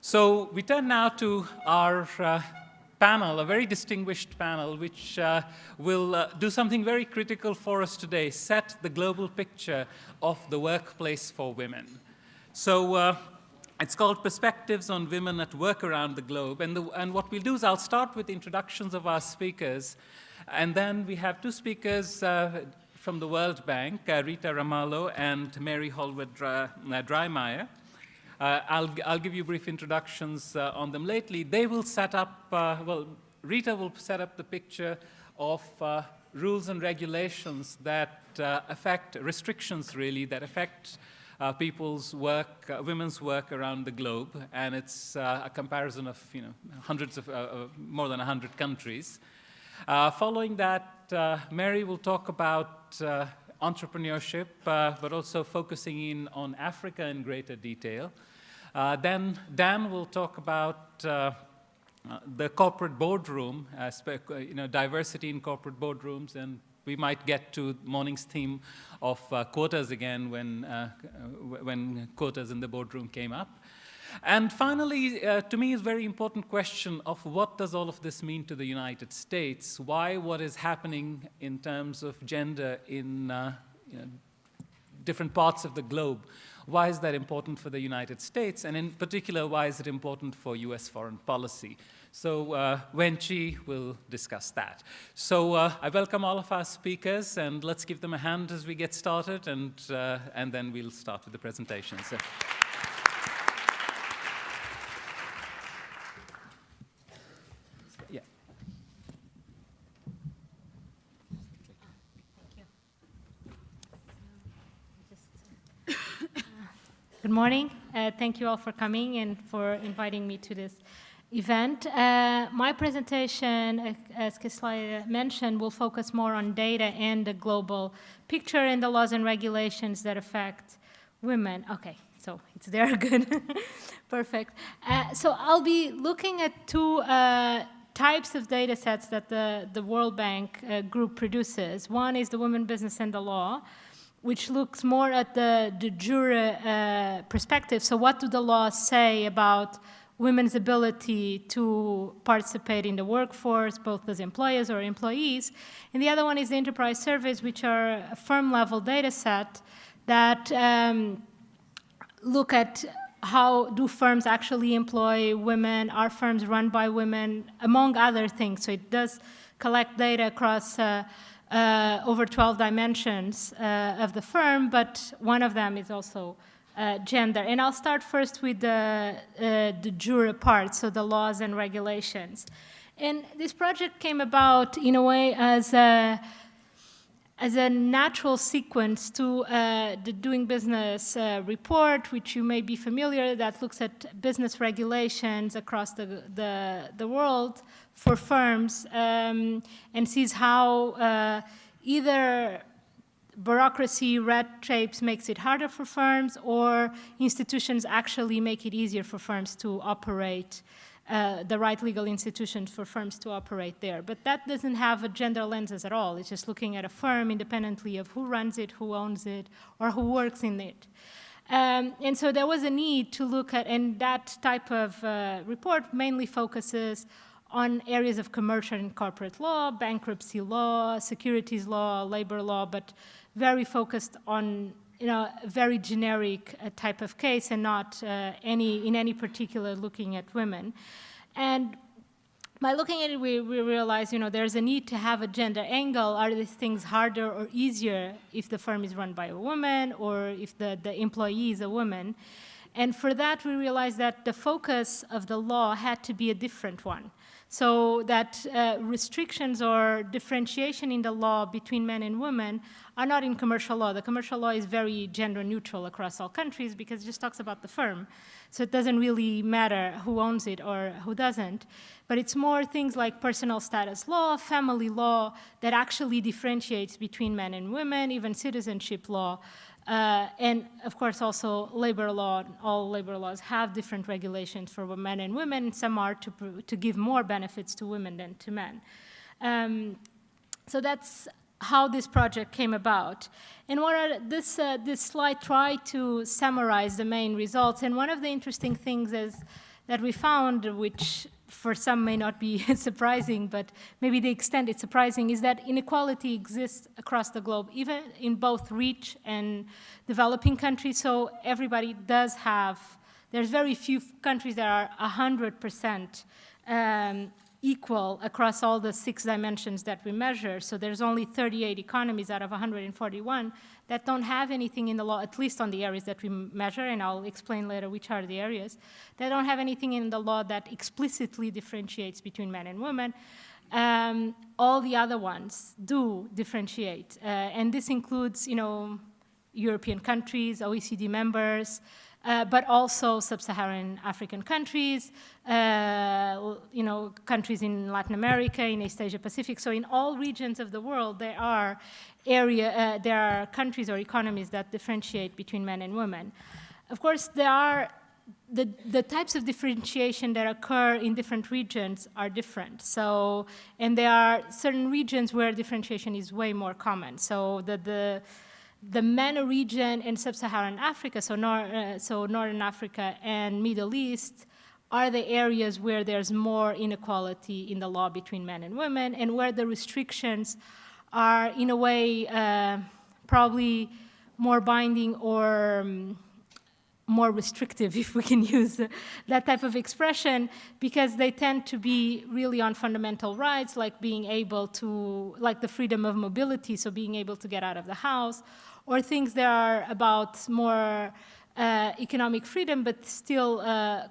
So we turn now to our panel, a very distinguished panel, which will do something very critical for us today, set the global picture of the workplace for women. So it's called Perspectives on Women at Work Around the Globe. And what we'll do is I'll start with introductions of our speakers. And then we have two speakers from the World Bank, Rita Ramalho and Mary Hallward-Driemeir. I'll give you brief introductions on them lately. They will set up, Rita will set up the picture of rules and regulations that affect, restrictions really, that affect people's work, women's work around the globe. And it's a comparison of, hundreds of, more than 100 countries. Following that, Mary will talk about entrepreneurship, but also focusing in on Africa in greater detail. Then Dan will talk about the corporate boardroom, diversity in corporate boardrooms, and we might get to morning's theme of quotas again when quotas in the boardroom came up. And finally, to me, is a very important question of what does all of this mean to the United States? Why what is happening in terms of gender in different parts of the globe? Why is that important for the United States? And in particular, why is it important for US foreign policy? So Wenchi will discuss that. So I welcome all of our speakers, and let's give them a hand as we get started, and then we'll start with the presentation. So. Good morning. Thank you all for coming and for inviting me to this event. My presentation, as Kislaya mentioned, will focus more on data and the global picture and the laws and regulations that affect women. Okay, so it's there, good. Perfect. So I'll be looking at two types of data sets that the World Bank group produces. One is the Women, Business and the Law, which looks more at the de jure perspective. So what do the laws say about women's ability to participate in the workforce, both as employers or employees? And the other one is the enterprise surveys, which are a firm-level data set that look at how do firms actually employ women, are firms run by women, among other things. So it does collect data across over 12 dimensions of the firm, but one of them is also gender. And I'll start first with the de jure part, so the laws and regulations. And this project came about in a way as a natural sequence to the Doing Business report, which you may be familiar, that looks at business regulations across the world for firms and sees how either bureaucracy, red tapes makes it harder for firms, or institutions actually make it easier for firms to operate, the right legal institutions for firms to operate there. But that doesn't have a gender lenses at all. It's just looking at a firm independently of who runs it, who owns it, or who works in it. And so there was a need to look at, and that type of report mainly focuses on areas of commercial and corporate law, bankruptcy law, securities law, labor law, but very focused on a very generic type of case and not in any particular looking at women. And by looking at it, we realize, there's a need to have a gender angle. Are these things harder or easier if the firm is run by a woman or if the employee is a woman? And for that, we realized that the focus of the law had to be a different one. So that restrictions or differentiation in the law between men and women are not in commercial law. The commercial law is very gender neutral across all countries because it just talks about the firm. So it doesn't really matter who owns it or who doesn't. But it's more things like personal status law, family law, that actually differentiates between men and women, even citizenship law. And of course also labor law. All labor laws have different regulations for men and women. Some are to give more benefits to women than to men. So that's how this project came about. And this slide tried to summarize the main results. And one of the interesting things is that we found, which for some may not be surprising, but maybe the extent it's surprising, is that inequality exists across the globe, even in both rich and developing countries. So everybody does have, there's very few countries that are 100% equal across all the 6 dimensions that we measure. So there's only 38 economies out of 141 that don't have anything in the law, at least on the areas that we measure, and I'll explain later which are the areas, that don't have anything in the law that explicitly differentiates between men and women. All the other ones do differentiate, and this includes, European countries, OECD members, but also sub-Saharan African countries, countries in Latin America, in East Asia Pacific. So in all regions of the world, there are countries or economies that differentiate between men and women. Of course, there are the types of differentiation that occur in different regions are different. So, and there are certain regions where differentiation is way more common. So the MENA region in sub-Saharan Africa, so Northern Africa and Middle East, are the areas where there's more inequality in the law between men and women, and where the restrictions are, in a way, probably more binding or more restrictive, if we can use that type of expression, because they tend to be really on fundamental rights, like being able to, like the freedom of mobility, so being able to get out of the house, or things that are about more economic freedom, but still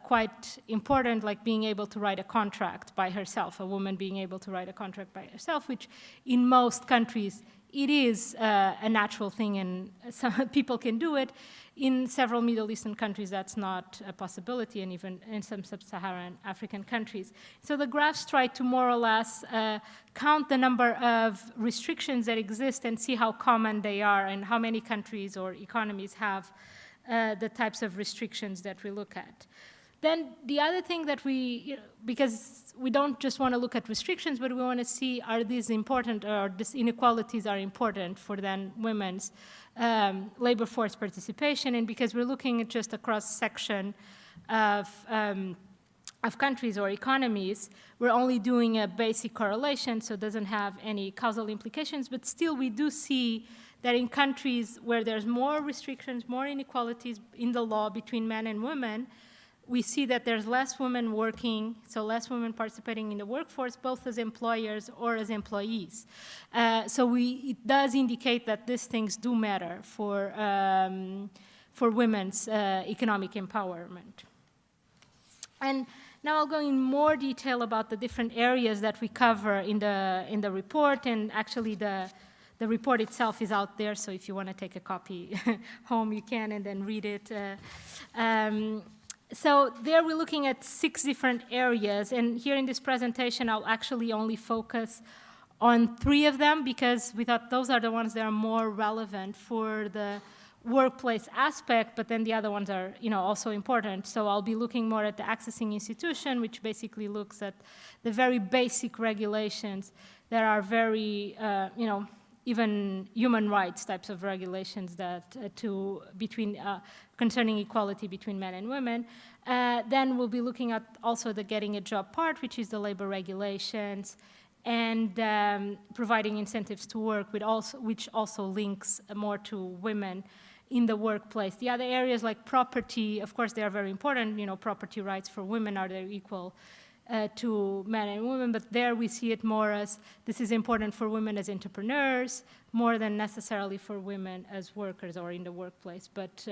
quite important, like being able to write a contract by herself, a woman being able to write a contract by herself, which in most countries it is a natural thing, and some people can do it. In several Middle Eastern countries, that's not a possibility, and even in some sub-Saharan African countries. So the graphs try to more or less count the number of restrictions that exist and see how common they are and how many countries or economies have the types of restrictions that we look at. Then the other thing that because we don't just want to look at restrictions, but we want to see, are these important, or these inequalities are important for then women's labor force participation, and because we're looking at just a cross-section of countries or economies, we're only doing a basic correlation, so it doesn't have any causal implications, but still we do see that in countries where there's more restrictions, more inequalities in the law between men and women, we see that there's less women working, so less women participating in the workforce, both as employers or as employees. So it does indicate that these things do matter for women's economic empowerment. And now I'll go in more detail about the different areas that we cover in the report, and actually the report itself is out there, so if you want to take a copy home, you can, and then read it. So there we're looking at 6 different areas, and here in this presentation I'll actually only focus on 3 of them, because we thought those are the ones that are more relevant for the workplace aspect, but then the other ones are also important. So I'll be looking more at the accessing institution, which basically looks at the very basic regulations that are very even human rights types of regulations that concerning equality between men and women. Then we'll be looking at also the getting a job part, which is the labor regulations, and providing incentives to work, which also links more to women in the workplace. The other areas like property, of course, they are very important. Property rights for women, are they equal to men and women? But there we see it more as this is important for women as entrepreneurs, more than necessarily for women as workers or in the workplace. But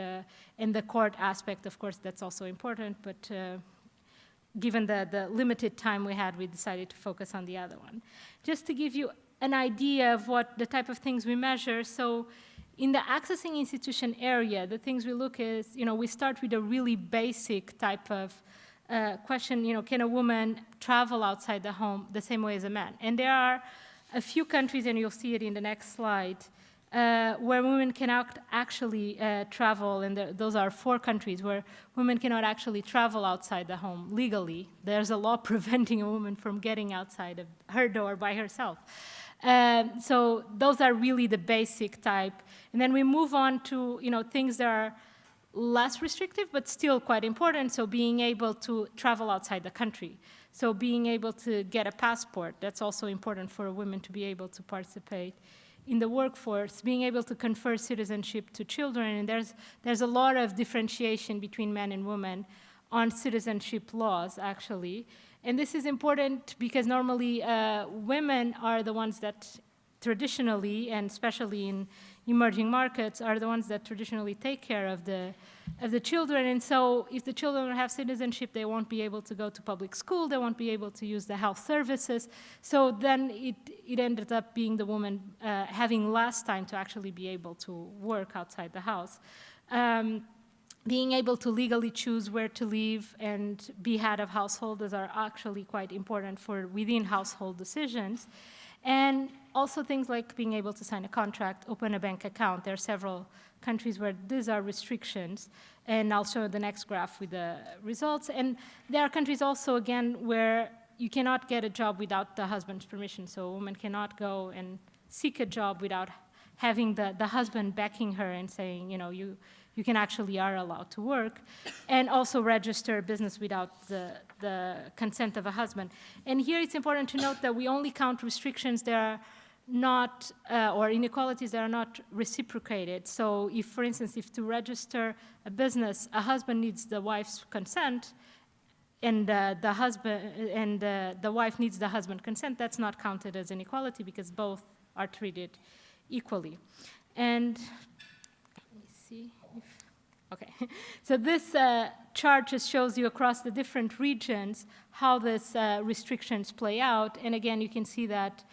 in the court aspect, of course, that's also important. But given the limited time we had, we decided to focus on the other one. Just to give you an idea of what the type of things we measure. So in the accessing institution area, the things we look is, we start with a really basic type of question, can a woman travel outside the home the same way as a man? And there are a few countries, and you'll see it in the next slide, where women cannot actually travel, and those are 4 countries where women cannot actually travel outside the home legally. There's a law preventing a woman from getting outside of her door by herself. So those are really the basic type. And then we move on to things that are less restrictive, but still quite important. So being able to travel outside the country. So being able to get a passport, that's also important for women to be able to participate in the workforce, being able to confer citizenship to children, and there's a lot of differentiation between men and women on citizenship laws, actually. And this is important because normally women are the ones that traditionally, and especially in emerging markets, are the ones that traditionally take care of the children. And so if the children don't have citizenship, they won't be able to go to public school, they won't be able to use the health services. So then it ended up being the woman having less time to actually be able to work outside the house. Being able to legally choose where to live and be head of households are actually quite important for within household decisions. And also things like being able to sign a contract, open a bank account. There are several countries where these are restrictions, and I'll show the next graph with the results. And there are countries also, again, where you cannot get a job without the husband's permission. So a woman cannot go and seek a job without having the husband backing her and saying, you know, you can actually are allowed to work, and also register a business without the consent of a husband. And here it's important to note that we only count restrictions that are not, or inequalities that are not reciprocated. So if, for instance, if to register a business, a husband needs the wife's consent, and the wife needs the husband's consent, that's not counted as inequality because both are treated equally. And let me see. Okay, so this chart just shows you across the different regions how these restrictions play out. And again, you can see that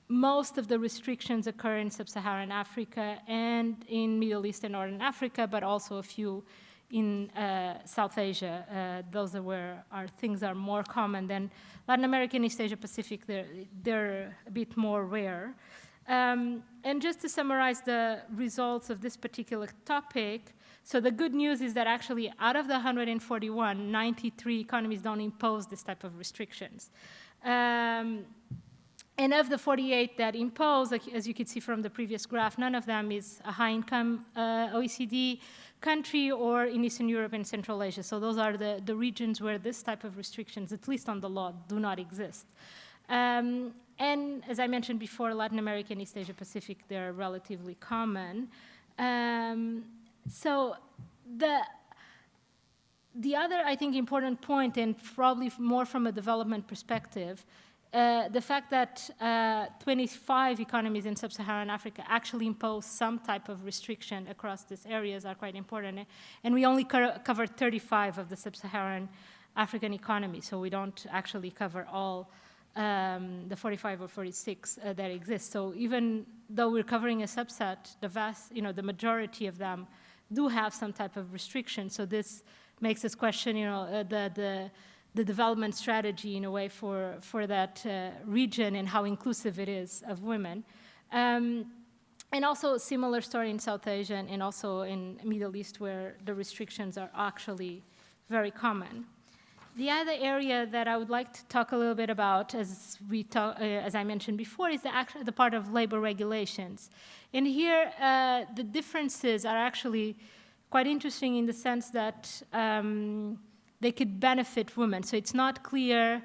most of the restrictions occur in Sub-Saharan Africa and in Middle East and Northern Africa, but also a few in South Asia. Those are where things are more common than Latin America and East Asia Pacific. They're a bit more rare. And just to summarize the results of this particular topic, so the good news is that actually out of the 141, 93 economies don't impose this type of restrictions. And of the 48 that impose, like, as you can see from the previous graph, none of them is a high-income OECD country or in Eastern Europe and Central Asia. So those are the regions where this type of restrictions, at least on the law, do not exist. And as I mentioned before, Latin America and East Asia Pacific, they're relatively common. So the other, I think, important point, and probably more from a development perspective, the fact that 25 economies in Sub-Saharan Africa actually impose some type of restriction across these areas are quite important. And we only covered 35 of the Sub-Saharan African economies, so we don't actually cover all the 45 or 46 that exist. So even though we're covering a subset, the majority of them do have some type of restriction. So this makes us question, the development strategy in a way for that region and how inclusive it is of women. And also a similar story in South Asia and also in Middle East where the restrictions are actually very common. The other area that I would like to talk a little bit about, as I mentioned before, is the part of labor regulations. And here, the differences are actually quite interesting in the sense that they could benefit women. So it's not clear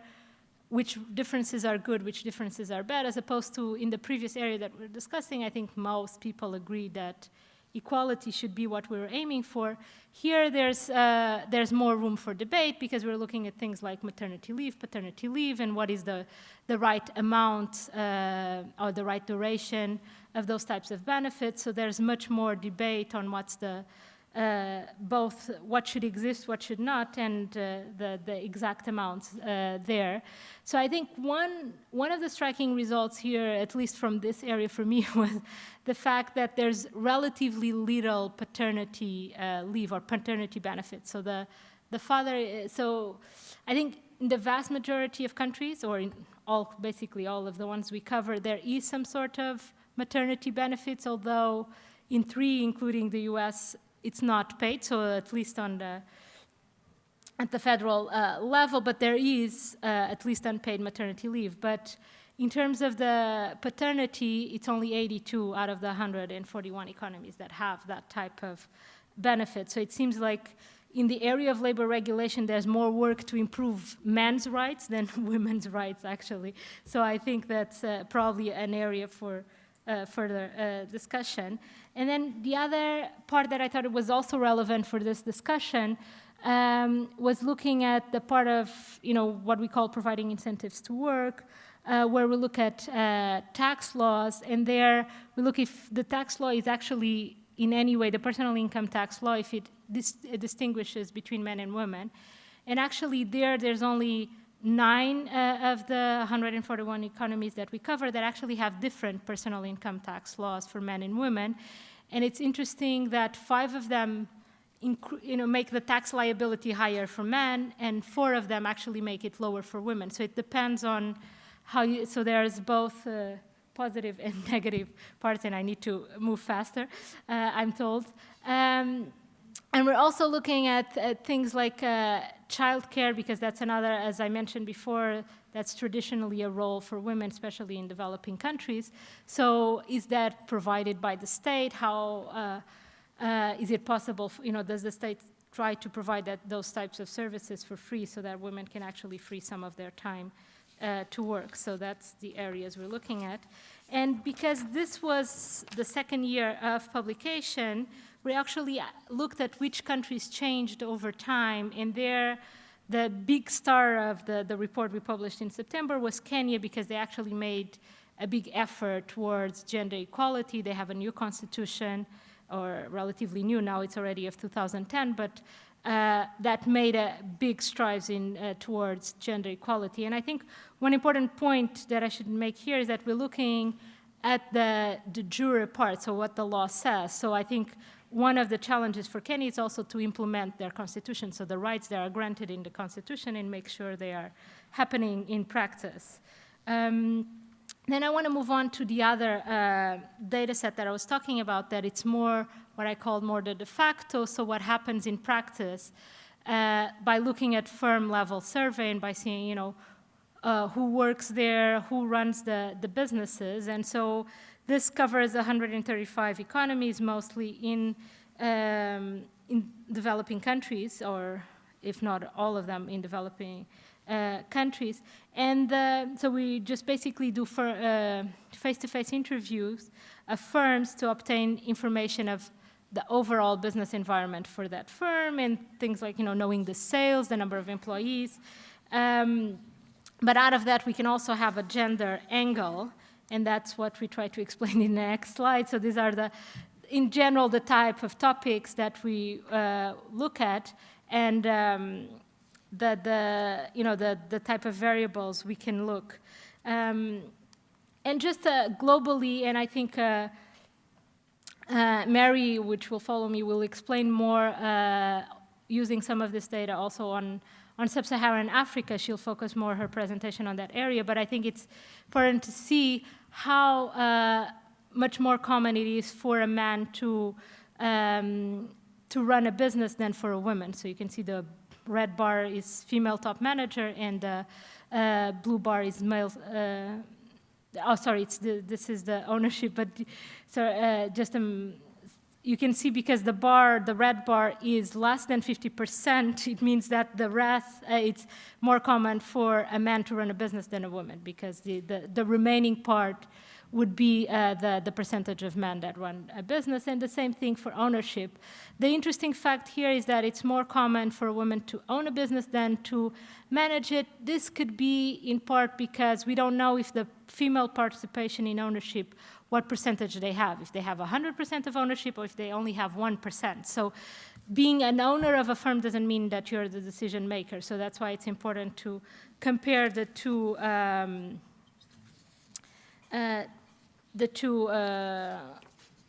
which differences are good, which differences are bad, as opposed to in the previous area that we're discussing, I think most people agree that equality should be what we're aiming for. Here, there's more room for debate because we're looking at things like maternity leave, paternity leave, and what is the right amount or the right duration of those types of benefits. So there's much more debate on what's both what should exist, what should not, and the exact amounts there. So I think one of the striking results here, at least from this area for me, was the fact that there's relatively little paternity leave or paternity benefits. So the father, so I think in the vast majority of countries, or in basically all of the ones we cover, there is some sort of maternity benefits, although in 3, including the US, it's not paid, so at least at the federal level, but there is at least unpaid maternity leave. But in terms of the paternity, it's only 82 out of the 141 economies that have that type of benefits. So it seems like in the area of labor regulation, there's more work to improve men's rights than women's rights, actually. So I think that's probably an area for further discussion. And then the other part that I thought was also relevant for this discussion was looking at the part of, what we call providing incentives to work, where we look at tax laws, and there we look if the tax law is actually in any way, the personal income tax law, if it distinguishes between men and women. And actually there's only 9 of the 141 economies that we cover that actually have different personal income tax laws for men and women. And it's interesting that 5 of them make the tax liability higher for men, and 4 of them actually make it lower for women. So it depends on how you, so there's both positive and negative parts, and I need to move faster, I'm told. And we're also looking at things like childcare, because that's another, as I mentioned before, that's traditionally a role for women, especially in developing countries. So is that provided by the state? How is it possible, does the state try to provide those types of services for free so that women can actually free some of their time to work? So that's the areas we're looking at. And because this was the second year of publication, we actually looked at which countries changed over time, and there the big star of the report we published in September was Kenya, because they actually made a big effort towards gender equality. They have a new constitution, or relatively new now, it's already of 2010, but that made a big strides towards gender equality. And I think one important point that I should make here is that we're looking at the de jure part, so what the law says. So I think one of the challenges for Kenya is also to implement their constitution, so the rights that are granted in the constitution, and make sure they are happening in practice. Then I want to move on to the other data set that I was talking about, that it's more what I call more the de facto, so what happens in practice by looking at firm level survey and by seeing, who works there, who runs the businesses. And so this covers 135 economies, mostly in developing countries, or if not all of them in developing countries. And so we just basically do face-to-face interviews of firms to obtain information of the overall business environment for that firm, and things like, knowing the sales, the number of employees. But out of that, we can also have a gender angle, and that's what we try to explain in the next slide. So these are in general, the type of topics that we look at, and the type of variables we can look. And just globally, and I think Mary, which will follow me, will explain more using some of this data also on Sub-Saharan Africa. She'll focus more her presentation on that area, but I think it's important to see how much more common it is for a man to run a business than for a woman. So you can see the red bar is female top manager, and the blue bar is male. This is the ownership, but you can see, because the red bar is less than 50%, it means that the rest, it's more common for a man to run a business than a woman, because the remaining part would be the percentage of men that run a business, and the same thing for ownership. The interesting fact here is that it's more common for a woman to own a business than to manage it. This could be in part because we don't know if the female participation in ownership, what percentage they have, if they have 100% of ownership or if they only have 1%. So being an owner of a firm doesn't mean that you're the decision maker. So that's why it's important to compare the two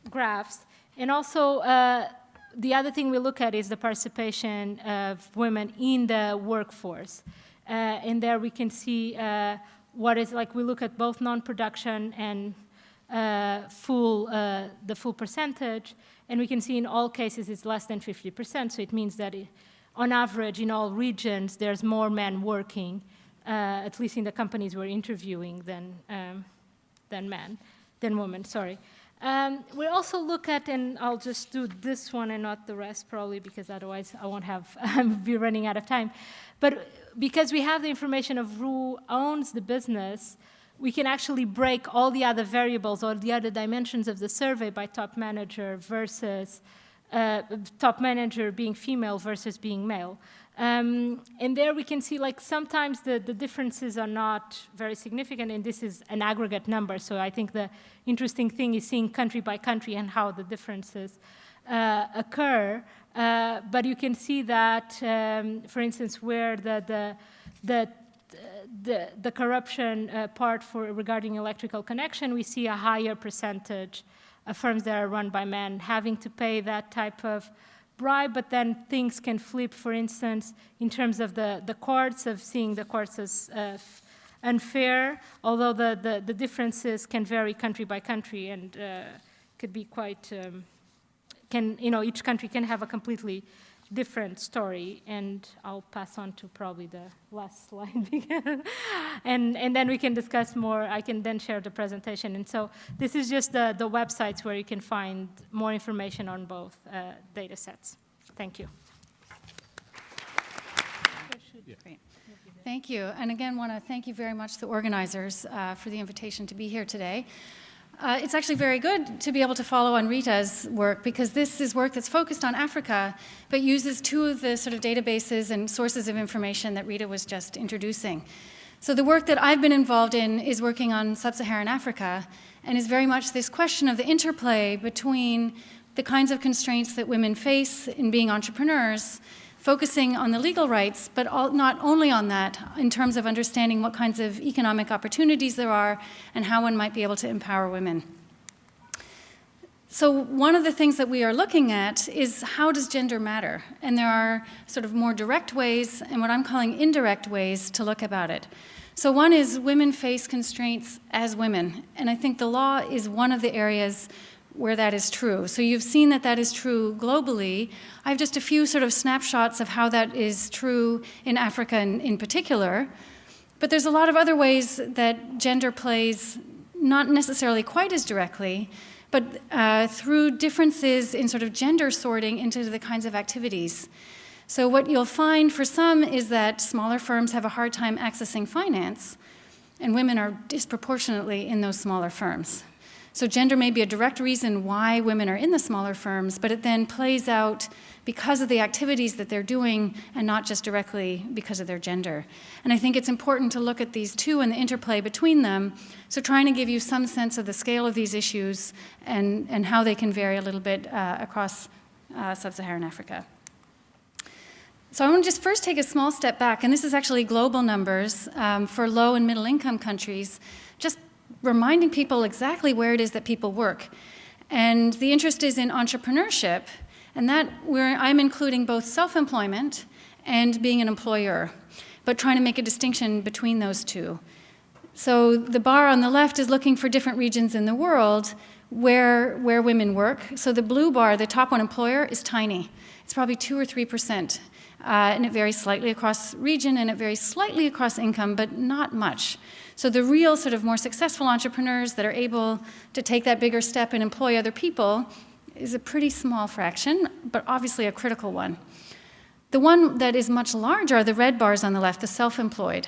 graphs. And also, the other thing we look at is the participation of women in the workforce. And there we can see what is like, we look at both non-production and the full percentage, and we can see in all cases it's less than 50%, so it means that on average in all regions there's more men working, at least in the companies we're interviewing, than women, sorry. We also look at, and I'll just do this one and not the rest probably because otherwise I won't have, I'll be running out of time. But because we have the information of who owns the business, we can actually break all the other variables or the other dimensions of the survey by top manager versus top manager being female versus being male. And there we can see, like, sometimes the differences are not very significant, and this is an aggregate number. So I think the interesting thing is seeing country by country and how the differences occur. But you can see that, for instance, where the corruption part regarding electrical connection, we see a higher percentage of firms that are run by men having to pay that type of bribe, but then things can flip, for instance, in terms of the courts, of seeing the courts as unfair, although the differences can vary country by country and could be quite, each country can have a completely different story, and I'll pass on to probably the last slide, and then we can discuss more. I can then share the presentation, and so this is just the websites where you can find more information on both data sets. Thank you. Great. Thank you, and again, want to thank you very much, the organizers, for the invitation to be here today. It's actually very good to be able to follow on Rita's work, because this is work that's focused on Africa, but uses two of the sort of databases and sources of information that Rita was just introducing. So the work that I've been involved in is working on Sub-Saharan Africa, and is very much this question of the interplay between the kinds of constraints that women face in being entrepreneurs, focusing on the legal rights, but not only on that, in terms of understanding what kinds of economic opportunities there are and how one might be able to empower women. So one of the things that we are looking at is, how does gender matter? And there are sort of more direct ways and what I'm calling indirect ways to look about it. So one is, women face constraints as women, and I think the law is one of the areas where that is true. So you've seen that that is true globally. I have just a few sort of snapshots of how that is true in Africa in particular. But there's a lot of other ways that gender plays, not necessarily quite as directly, but through differences in sort of gender sorting into the kinds of activities. So what you'll find for some is that smaller firms have a hard time accessing finance, and women are disproportionately in those smaller firms. So gender may be a direct reason why women are in the smaller firms, but it then plays out because of the activities that they're doing and not just directly because of their gender. And I think it's important to look at these two and the interplay between them, so trying to give you some sense of the scale of these issues and how they can vary a little bit across sub-Saharan Africa. So I want to just first take a small step back, and this is actually global numbers for low and middle income countries, just reminding people exactly where it is that people work. And the interest is in entrepreneurship, and that I'm including both self-employment and being an employer, but trying to make a distinction between those two. So the bar on the left is looking for different regions in the world where women work. So the blue bar, the top one, employer, is tiny. It's probably 2 or 3%. And it varies slightly across region, and it varies slightly across income, but not much. So the real sort of more successful entrepreneurs that are able to take that bigger step and employ other people is a pretty small fraction, but obviously a critical one. The one that is much larger are the red bars on the left, the self-employed.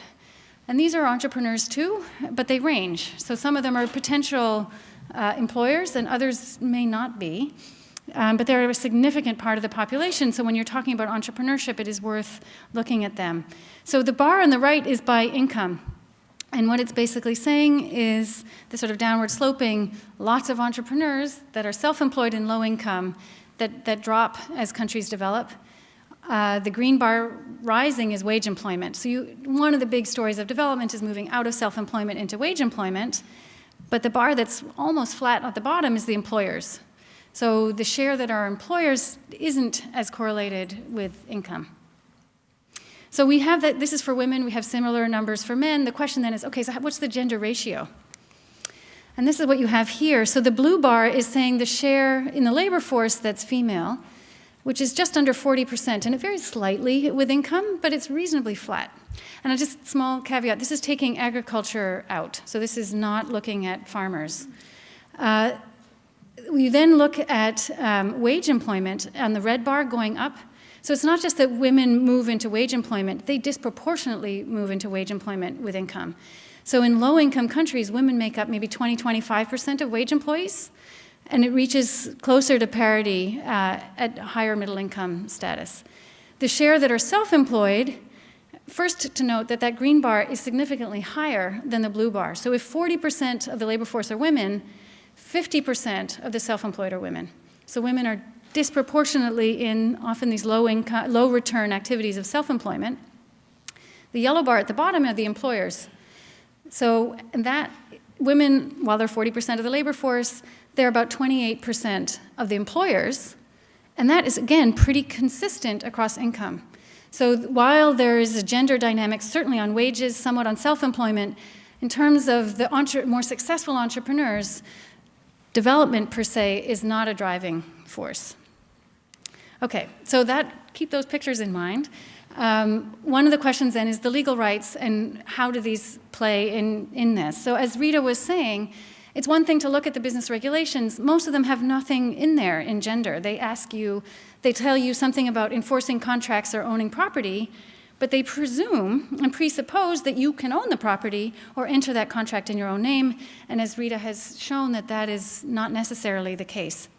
And these are entrepreneurs too, but they range. So some of them are potential employers, and others may not be. But they're a significant part of the population, so when you're talking about entrepreneurship, it is worth looking at them. So the bar on the right is by income. And what it's basically saying is the sort of downward sloping, lots of entrepreneurs that are self-employed and low income that drop as countries develop. The green bar rising is wage employment. So one of the big stories of development is moving out of self-employment into wage employment, but the bar that's almost flat at the bottom is the employers. So the share that are employers isn't as correlated with income. So we have that, this is for women, we have similar numbers for men. The question then is, okay, so what's the gender ratio? And this is what you have here. So the blue bar is saying the share in the labor force that's female, which is just under 40%, and it varies slightly with income, but it's reasonably flat. And a just small caveat, this is taking agriculture out, so this is not looking at farmers. you then look at wage employment and the red bar going up. So it's not just that women move into wage employment, they disproportionately move into wage employment with income. So in low-income countries, women make up maybe 20-25% of wage employees, and it reaches closer to parity at higher middle-income status. The share that are self-employed, first to note that that green bar is significantly higher than the blue bar. So if 40% of the labor force are women, 50% of the self-employed are women. So women are disproportionately in often these low return activities of self-employment. The yellow bar at the bottom are the employers. So that women, while they're 40% of the labor force, they're about 28% of the employers. And that is, again, pretty consistent across income. So while there is a gender dynamic, certainly on wages, somewhat on self-employment, in terms of the more successful entrepreneurs, development per se is not a driving force. Okay, so keep those pictures in mind. One of the questions then is the legal rights and how do these play in this? So as Rita was saying, it's one thing to look at the business regulations. Most of them have nothing in there in gender. They tell you something about enforcing contracts or owning property, but they presume and presuppose that you can own the property or enter that contract in your own name. And as Rita has shown, that is not necessarily the case.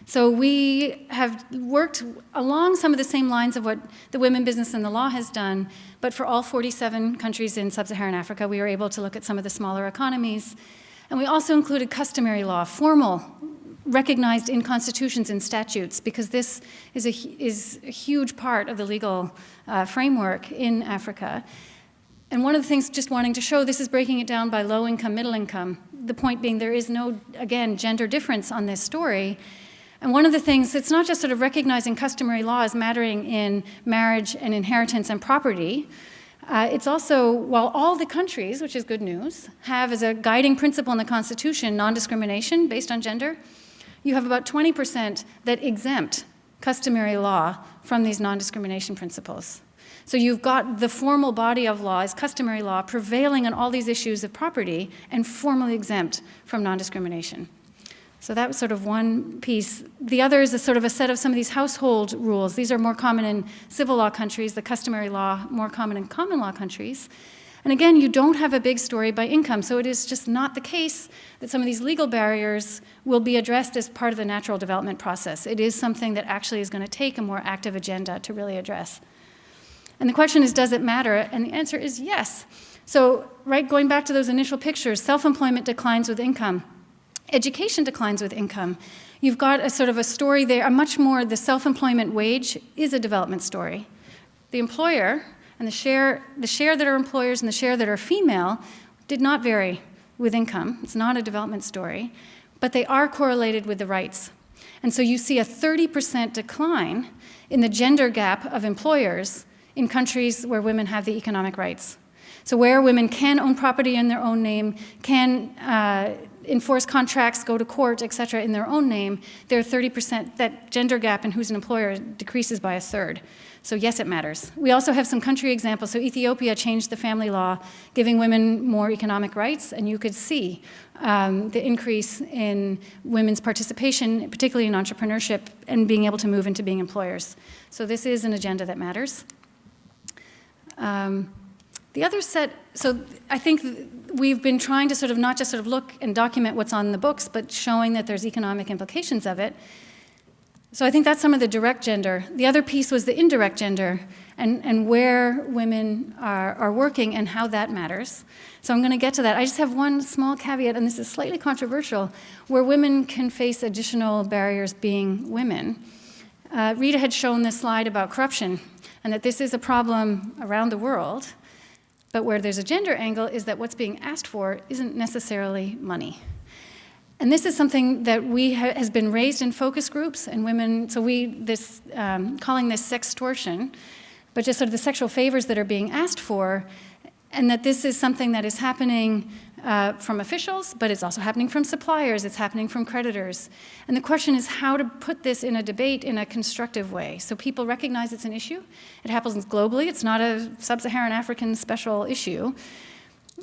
So we have worked along some of the same lines of what the Women, Business, and the Law has done, but for all 47 countries in Sub-Saharan Africa, we were able to look at some of the smaller economies. And we also included customary law, formal, recognized in constitutions and statutes, because this is a huge part of the legal framework in Africa. And one of the things, just wanting to show, this is breaking it down by low income, middle income. The point being there is no, again, gender difference on this story. And one of the things, it's not just sort of recognizing customary law as mattering in marriage and inheritance and property. It's also, while all the countries, which is good news, have as a guiding principle in the Constitution non-discrimination based on gender, you have about 20% that exempt customary law from these non-discrimination principles. So you've got the formal body of law as customary law prevailing on all these issues of property and formally exempt from non-discrimination. So that was sort of one piece. The other is a sort of a set of some of these household rules. These are more common in civil law countries, the customary law more common in common law countries. And again, you don't have a big story by income, so it is just not the case that some of these legal barriers will be addressed as part of the natural development process. It is something that actually is going to take a more active agenda to really address. And the question is, does it matter? And the answer is yes. So, going back to those initial pictures, self-employment declines with income. Education declines with income. You've got a sort of a story there, the self-employment wage is a development story. The employer and the share that are employers and the share that are female did not vary with income. It's not a development story, but they are correlated with the rights. And so you see a 30% decline in the gender gap of employers in countries where women have the economic rights. So where women can own property in their own name, can enforce contracts, go to court, et cetera, in their own name, there are 30%, that gender gap in who's an employer decreases by a third. So yes, it matters. We also have some country examples. So Ethiopia changed the family law, giving women more economic rights, and you could see the increase in women's participation, particularly in entrepreneurship, and being able to move into being employers. So this is an agenda that matters. The other set, so I think we've been trying to sort of not just sort of look and document what's on the books, but showing that there's economic implications of it. So I think that's some of the direct gender. The other piece was the indirect gender and where women are working and how that matters. So I'm going to get to that. I just have one small caveat, and this is slightly controversial, where women can face additional barriers being women. Rita had shown this slide about corruption and that this is a problem around the world. But where there's a gender angle is that what's being asked for isn't necessarily money. And this is something that has been raised in focus groups and women, so calling this sextortion, but just sort of the sexual favors that are being asked for, and that this is something that is happening from officials, but it's also happening from suppliers, it's happening from creditors. And the question is how to put this in a debate in a constructive way. So people recognize it's an issue. It happens globally. It's not a sub-Saharan African special issue.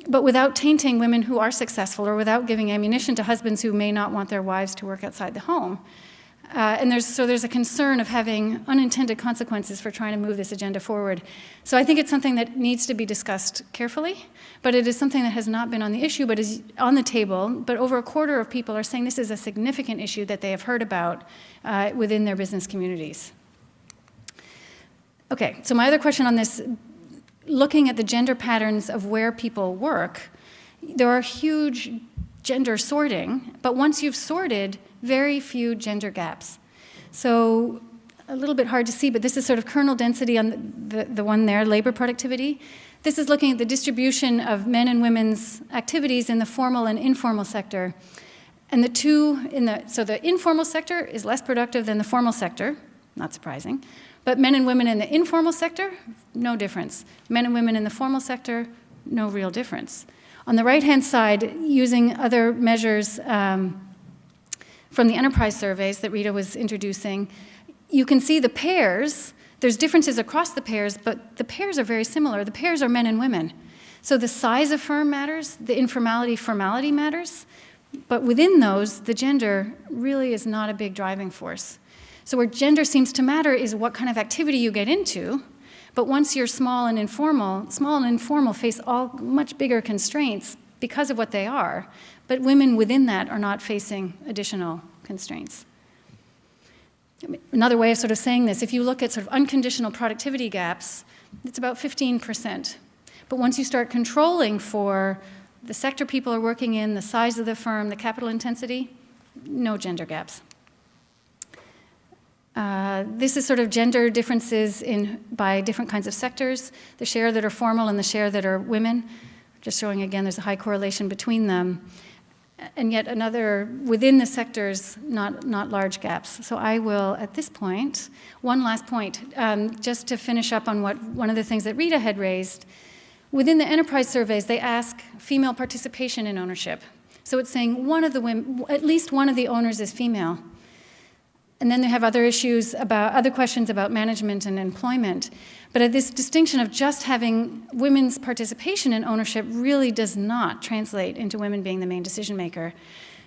but without tainting women who are successful or without giving ammunition to husbands who may not want their wives to work outside the home. And there's a concern of having unintended consequences for trying to move this agenda forward. So I think it's something that needs to be discussed carefully, but it is something that has not been on the issue, but is on the table. But over a quarter of people are saying this is a significant issue that they have heard about within their business communities. Okay, so my other question on this, looking at the gender patterns of where people work, there are huge gender sorting, but once you've sorted, very few gender gaps. So a little bit hard to see, but this is sort of kernel density on the one there, labor productivity. This is looking at the distribution of men and women's activities in the formal and informal sector. And so the informal sector is less productive than the formal sector, not surprising. But men and women in the informal sector, no difference. Men and women in the formal sector, no real difference. On the right-hand side, using other measures from the enterprise surveys that Rita was introducing, you can see the pairs. There's differences across the pairs, but the pairs are very similar. The pairs are men and women. So the size of firm matters, the informality-formality matters, but within those, the gender really is not a big driving force. So where gender seems to matter is what kind of activity you get into, but once you're small and informal face all much bigger constraints because of what they are, but women within that are not facing additional constraints. Another way of sort of saying this, if you look at sort of unconditional productivity gaps, it's about 15%. But once you start controlling for the sector people are working in, the size of the firm, the capital intensity, no gender gaps. This is sort of gender differences by different kinds of sectors, the share that are formal and the share that are women, just showing again there's a high correlation between them. And yet another, within the sectors, not large gaps. So I will, at this point, one last point, just to finish up on one of the things that Rita had raised. Within the enterprise surveys, they ask female participation in ownership. So it's saying at least one of the owners is female. And then they have other questions about management and employment. But this distinction of just having women's participation in ownership really does not translate into women being the main decision maker.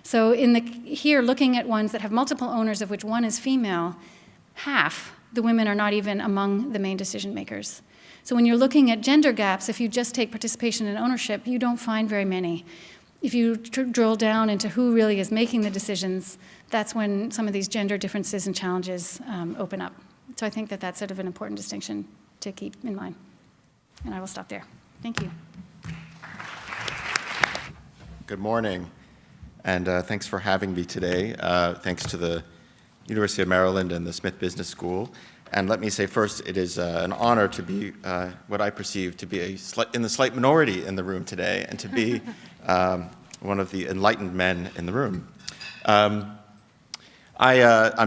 So here, looking at ones that have multiple owners, of which one is female, half the women are not even among the main decision makers. So when you're looking at gender gaps, if you just take participation in ownership, you don't find very many. If you drill down into who really is making the decisions, that's when some of these gender differences and challenges open up. So I think that that's sort of an important distinction to keep in mind. And I will stop there. Thank you. Good morning, and thanks for having me today. Thanks to the University of Maryland and the Smith Business School. And let me say first, it is an honor to be what I perceive to be in the slight minority in the room today, and to be one of the enlightened men in the room. I'm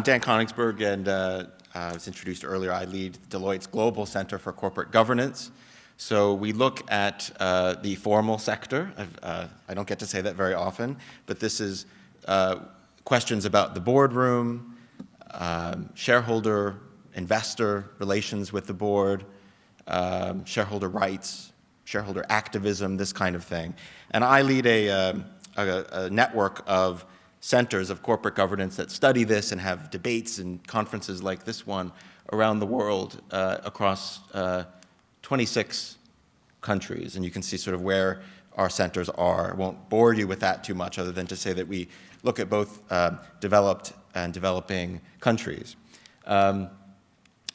Dan Konigsburg, and I was introduced earlier. I lead Deloitte's Global Center for Corporate Governance. So we look at the formal sector. I don't get to say that very often, but this is questions about the boardroom, shareholder, investor relations with the board, shareholder rights, shareholder activism, this kind of thing. And I lead a network of centers of corporate governance that study this and have debates and conferences like this one around the world across 26 countries. And you can see sort of where our centers are. I won't bore you with that too much, other than to say that we look at both developed and developing countries.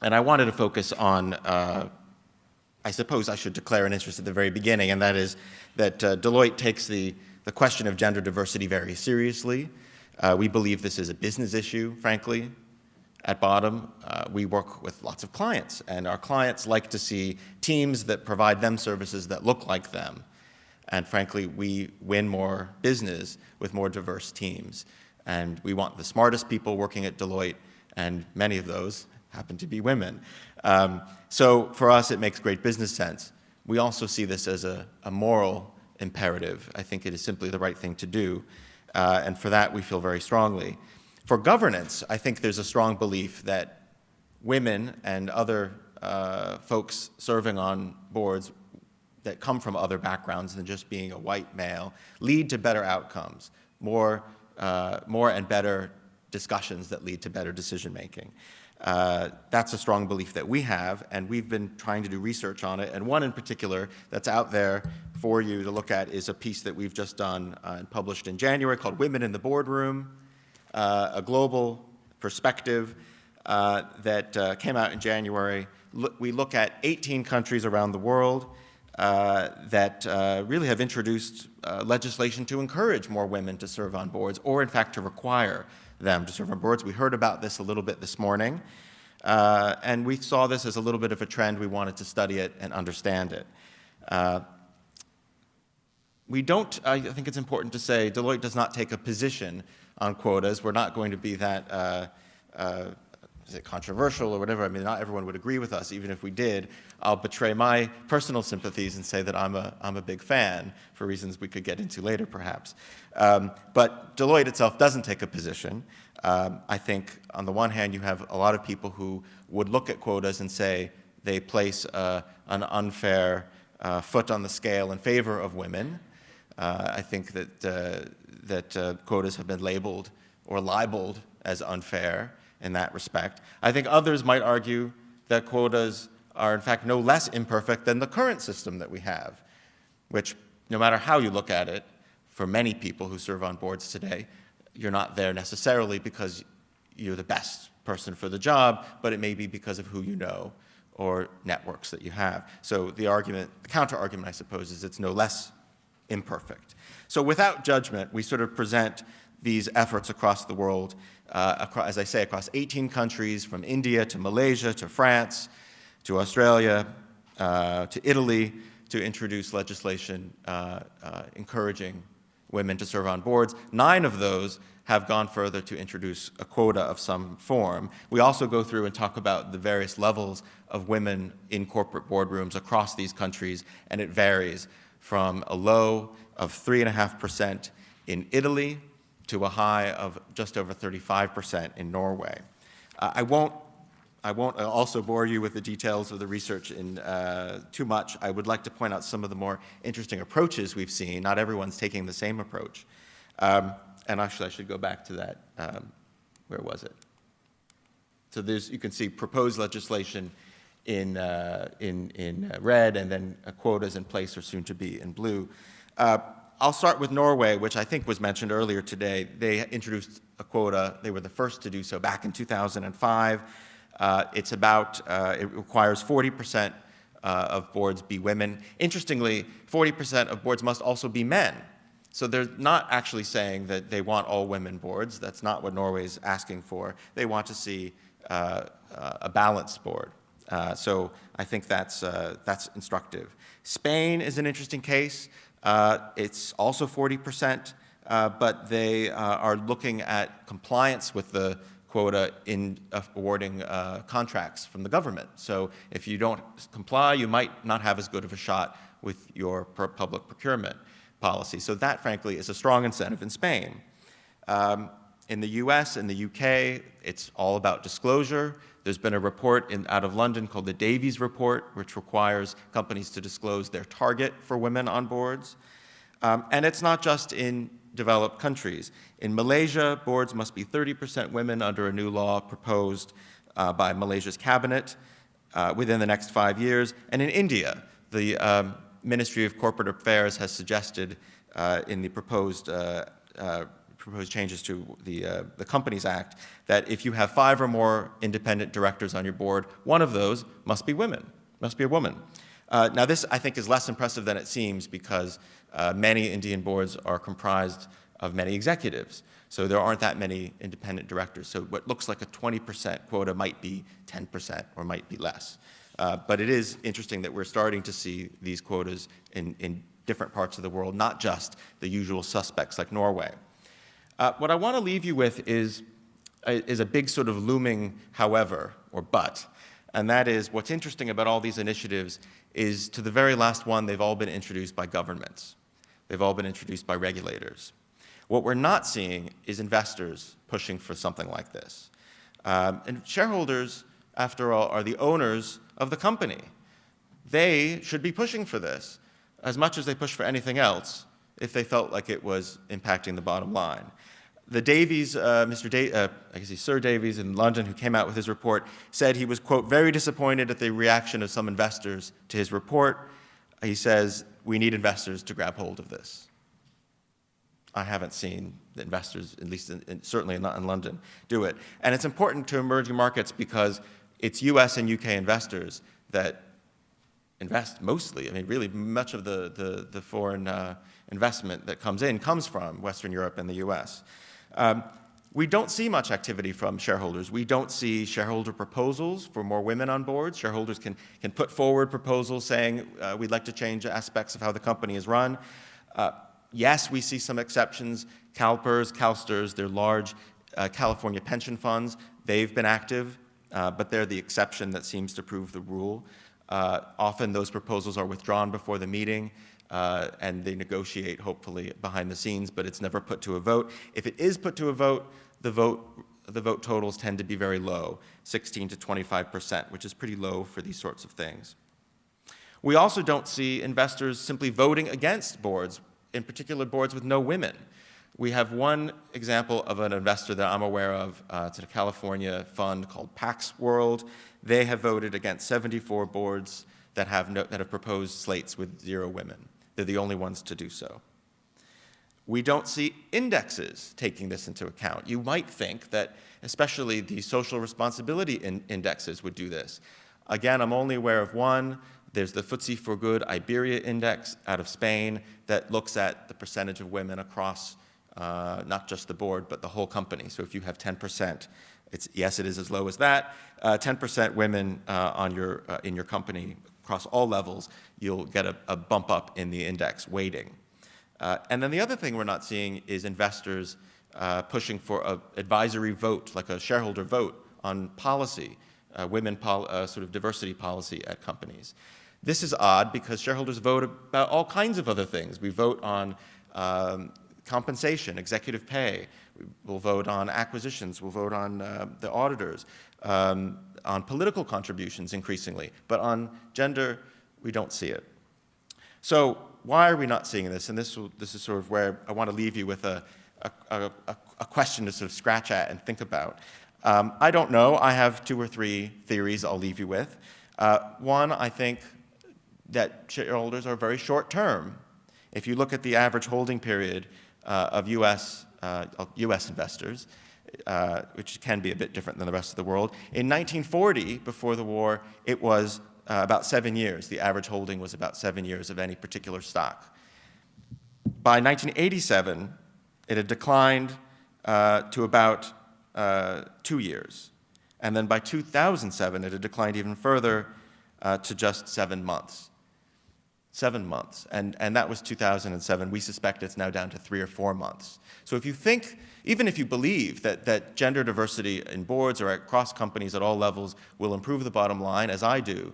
And I wanted to focus on, I suppose I should declare an interest at the very beginning, and that is that Deloitte takes the question of gender diversity very seriously. We believe this is a business issue, frankly. At bottom, we work with lots of clients, and our clients like to see teams that provide them services that look like them. And frankly, we win more business with more diverse teams. And we want the smartest people working at Deloitte, and many of those happen to be women. So for us, it makes great business sense. We also see this as a moral imperative. I think it is simply the right thing to do. And for that, we feel very strongly. For governance, I think there's a strong belief that women and other folks serving on boards, that come from other backgrounds than just being a white male lead to better outcomes, more and better discussions that lead to better decision making. That's a strong belief that we have, and we've been trying to do research on it. And one in particular that's out there for you to look at is a piece that we've just done and published in January called Women in the Boardroom, a global perspective that came out in January. We look at 18 countries around the world that really have introduced legislation to encourage more women to serve on boards, or in fact to require them to serve on boards. We heard about this a little bit this morning, and we saw this as a little bit of a trend. We wanted to study it and understand it. I think it's important to say, Deloitte does not take a position on quotas. We're not going to be that is it controversial or whatever. I mean, not everyone would agree with us. Even if we did, I'll betray my personal sympathies and say that I'm a big fan for reasons we could get into later, perhaps. But Deloitte itself doesn't take a position. I think, on the one hand, you have a lot of people who would look at quotas and say they place an unfair foot on the scale in favor of women. I think that quotas have been labeled or libeled as unfair in that respect. I think others might argue that quotas are in fact no less imperfect than the current system that we have, which, no matter how you look at it, for many people who serve on boards today, you're not there necessarily because you're the best person for the job, but it may be because of who you know or networks that you have. So the counter-argument, I suppose, is it's no less imperfect. So without judgment, we sort of present these efforts across the world, as I say, across 18 countries, from India to Malaysia to France to Australia to Italy, to introduce legislation encouraging women to serve on boards. 9 of those have gone further to introduce a quota of some form. We also go through and talk about the various levels of women in corporate boardrooms across these countries, and it varies from a low of 3.5% in Italy to a high of just over 35% in Norway. I won't also bore you with the details of the research in too much. I would like to point out some of the more interesting approaches we've seen. Not everyone's taking the same approach. And actually, I should go back to that. Where was it? So you can see proposed legislation in red, and then quotas in place or soon to be in blue. I'll start with Norway, which I think was mentioned earlier today. They introduced a quota. They were the first to do so back in 2005. It requires 40% of boards be women. Interestingly, 40% of boards must also be men. So they're not actually saying that they want all women boards. That's not what Norway's asking for. They want to see a balanced board. So I think that's instructive. Spain is an interesting case. It's also 40%, but they are looking at compliance with the quota in awarding contracts from the government. So if you don't comply, you might not have as good of a shot with your public procurement policy. So that, frankly, is a strong incentive in Spain. In the US and the UK, it's all about disclosure. There's been a report out of London called the Davies Report, which requires companies to disclose their target for women on boards. And it's not just in developed countries. In Malaysia, boards must be 30% women under a new law proposed by Malaysia's cabinet within the next 5 years. And in India, the Ministry of Corporate Affairs has suggested in the proposed changes to the Companies Act that if you have 5 or more independent directors on your board, one of those must be a woman. Now this, I think, is less impressive than it seems because many Indian boards are comprised of many executives. So there aren't that many independent directors. So what looks like a 20% quota might be 10% or might be less. But it is interesting that we're starting to see these quotas in different parts of the world, not just the usual suspects like Norway. What I want to leave you with is a big sort of looming however, or but, and that is what's interesting about all these initiatives is to the very last one, they've all been introduced by governments. They've all been introduced by regulators. What we're not seeing is investors pushing for something like this. And shareholders, after all, are the owners of the company. They should be pushing for this. as much as they pushed for anything else if they felt like it was impacting the bottom line. The Davies, I guess he's Sir Davies in London, who came out with his report, said he was, quote, very disappointed at the reaction of some investors to his report. He says, we need investors to grab hold of this. I haven't seen the investors, at least certainly not in London, do it. And it's important to emerging markets because it's US and UK investors that invest mostly. I mean, really, much of the foreign investment that comes from Western Europe and the US. We don't see much activity from shareholders. We don't see shareholder proposals for more women on boards. Shareholders can put forward proposals saying, we'd like to change aspects of how the company is run. Yes, we see some exceptions. CalPERS, CalSTRS, they're large California pension funds. They've been active, but they're the exception that seems to prove the rule. Often those proposals are withdrawn before the meeting, and they negotiate, hopefully, behind the scenes, but it's never put to a vote. If it is put to a vote, the vote totals tend to be very low, 16 to 25%, which is pretty low for these sorts of things. We also don't see investors simply voting against boards, in particular boards with no women. We have one example of an investor that I'm aware of. It's a California fund called Pax World. They have voted against 74 boards that have proposed slates with 0 women. They're the only ones to do so. We don't see indexes taking this into account. You might think that especially the social responsibility indexes would do this. Again, I'm only aware of one. There's the FTSE for Good Iberia Index out of Spain that looks at the percentage of women across not just the board, but the whole company. So if you have 10%, yes, it is as low as that. 10% women in your company across all levels, you'll get a bump up in the index weighting. And then the other thing we're not seeing is investors pushing for an advisory vote, like a shareholder vote on policy, sort of diversity policy at companies. This is odd because shareholders vote about all kinds of other things. We vote on compensation, executive pay. We'll vote on acquisitions. We'll vote on the auditors, on political contributions increasingly. But on gender, we don't see it. So why are we not seeing this? And this is sort of where I want to leave you with a question to sort of scratch at and think about. I don't know. I have 2 or 3 theories I'll leave you with. One, I think that shareholders are very short term. If you look at the average holding period of US investors, which can be a bit different than the rest of the world, in 1940, before the war, it was about 7 years. The average holding was about 7 years of any particular stock. By 1987, it had declined to about 2 years. And then by 2007, it had declined even further to just 7 months. 7 months, and that was 2007. We suspect it's now down to 3 or 4 months. So if you think, even if you believe that gender diversity in boards or across companies at all levels will improve the bottom line, as I do,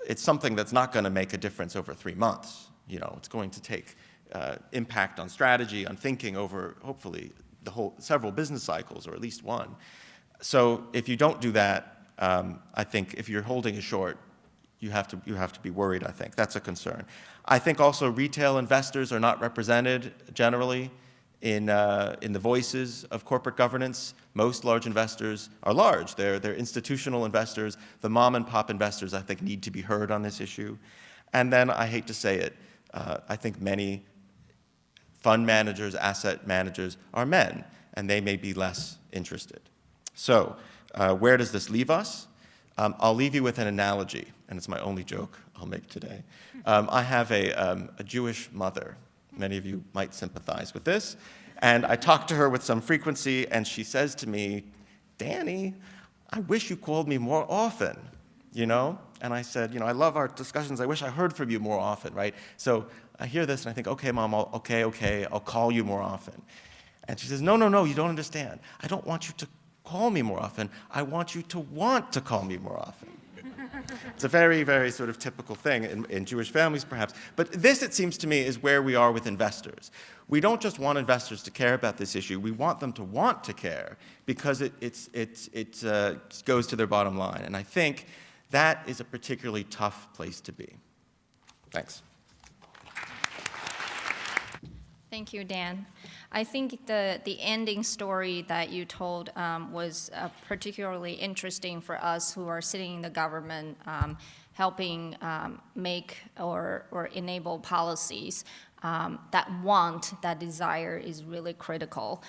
it's something that's not going to make a difference over 3 months. You know, it's going to take impact on strategy, on thinking over, hopefully, several business cycles, or at least one. So if you don't do that, I think if your holding is short, you have to be worried, I think. That's a concern. I think also retail investors are not represented generally in the voices of corporate governance. Most large investors are large. They're institutional investors. The mom and pop investors, I think, need to be heard on this issue. And then, I hate to say it, I think many fund managers, asset managers are men, and they may be less interested. So where does this leave us? I'll leave you with an analogy, and it's my only joke I'll make today. I have a Jewish mother. Many of you might sympathize with this. And I talk to her with some frequency, and she says to me, Danny, I wish you called me more often, you know? And I said, I love our discussions. I wish I heard from you more often, right? So I hear this, and I think, okay, Mom, okay, I'll call you more often. And she says, no, you don't understand. I don't want you to call me more often. I want you to want to call me more often. It's a very, very sort of typical thing in Jewish families, perhaps. But this, it seems to me, is where we are with investors. We don't just want investors to care about this issue. We want them to want to care because it goes to their bottom line. And I think that is a particularly tough place to be. Thanks. Thank you, Dan. I think the ending story that you told was particularly interesting for us who are sitting in the government, helping make or enable policies. That desire is really critical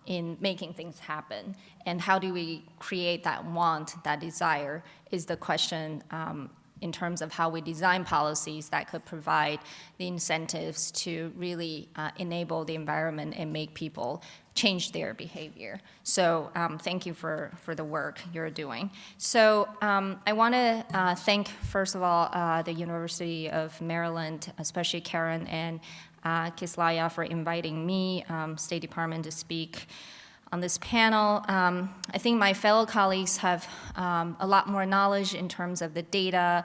in making things happen. And how do we create that want, that desire, is the question in terms of how we design policies that could provide the incentives to really enable the environment and make people change their behavior. So thank you for the work you're doing. So I want to thank, first of all, the University of Maryland, especially Karen and Kislaya, for inviting me, State Department, to speak on this panel. I think my fellow colleagues have a lot more knowledge in terms of the data,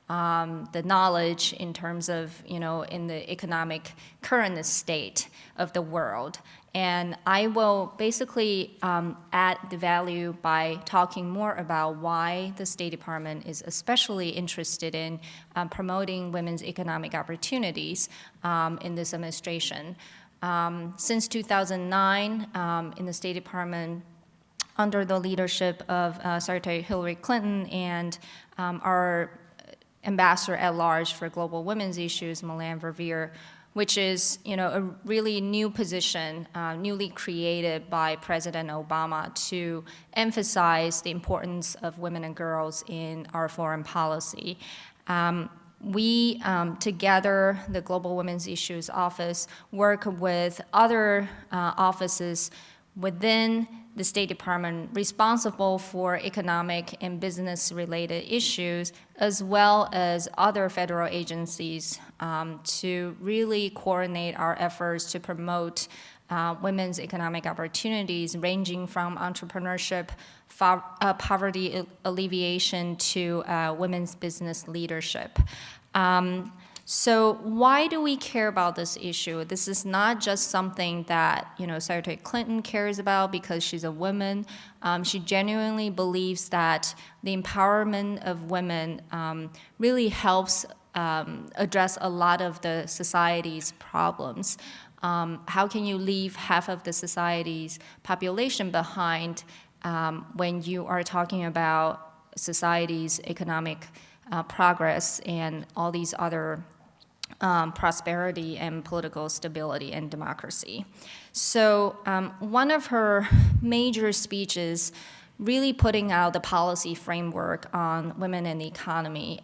the knowledge in terms of, in the economic current state of the world. And I will basically add the value by talking more about why the State Department is especially interested in promoting women's economic opportunities in this administration. Since 2009, in the State Department, under the leadership of Secretary Hillary Clinton and our Ambassador at Large for Global Women's Issues, Melanne Verveer, which is a really new position, newly created by President Obama to emphasize the importance of women and girls in our foreign policy. We, together, the Global Women's Issues Office, work with other offices within the State Department responsible for economic and business-related issues, as well as other federal agencies, to really coordinate our efforts to promote women's economic opportunities, ranging from entrepreneurship, poverty alleviation, to women's business leadership. So why do we care about this issue? This is not just something that Secretary Clinton cares about because she's a woman. She genuinely believes that the empowerment of women really helps address a lot of the society's problems. How can you leave half of the society's population behind when you are talking about society's economic progress and all these other prosperity and political stability and democracy? So one of her major speeches, really putting out the policy framework on women and the economy,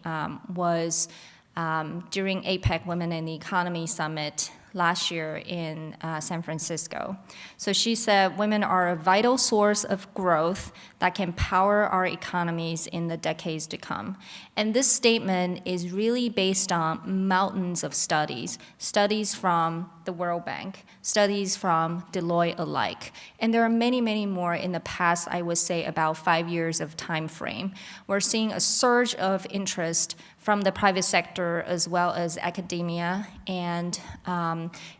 was during APEC Women in the Economy Summit last year in San Francisco. So she said, women are a vital source of growth that can power our economies in the decades to come. And this statement is really based on mountains of studies from the World Bank, studies from Deloitte alike. And there are many, many more in the past, I would say about 5 years of time frame. We're seeing a surge of interest from the private sector as well as academia and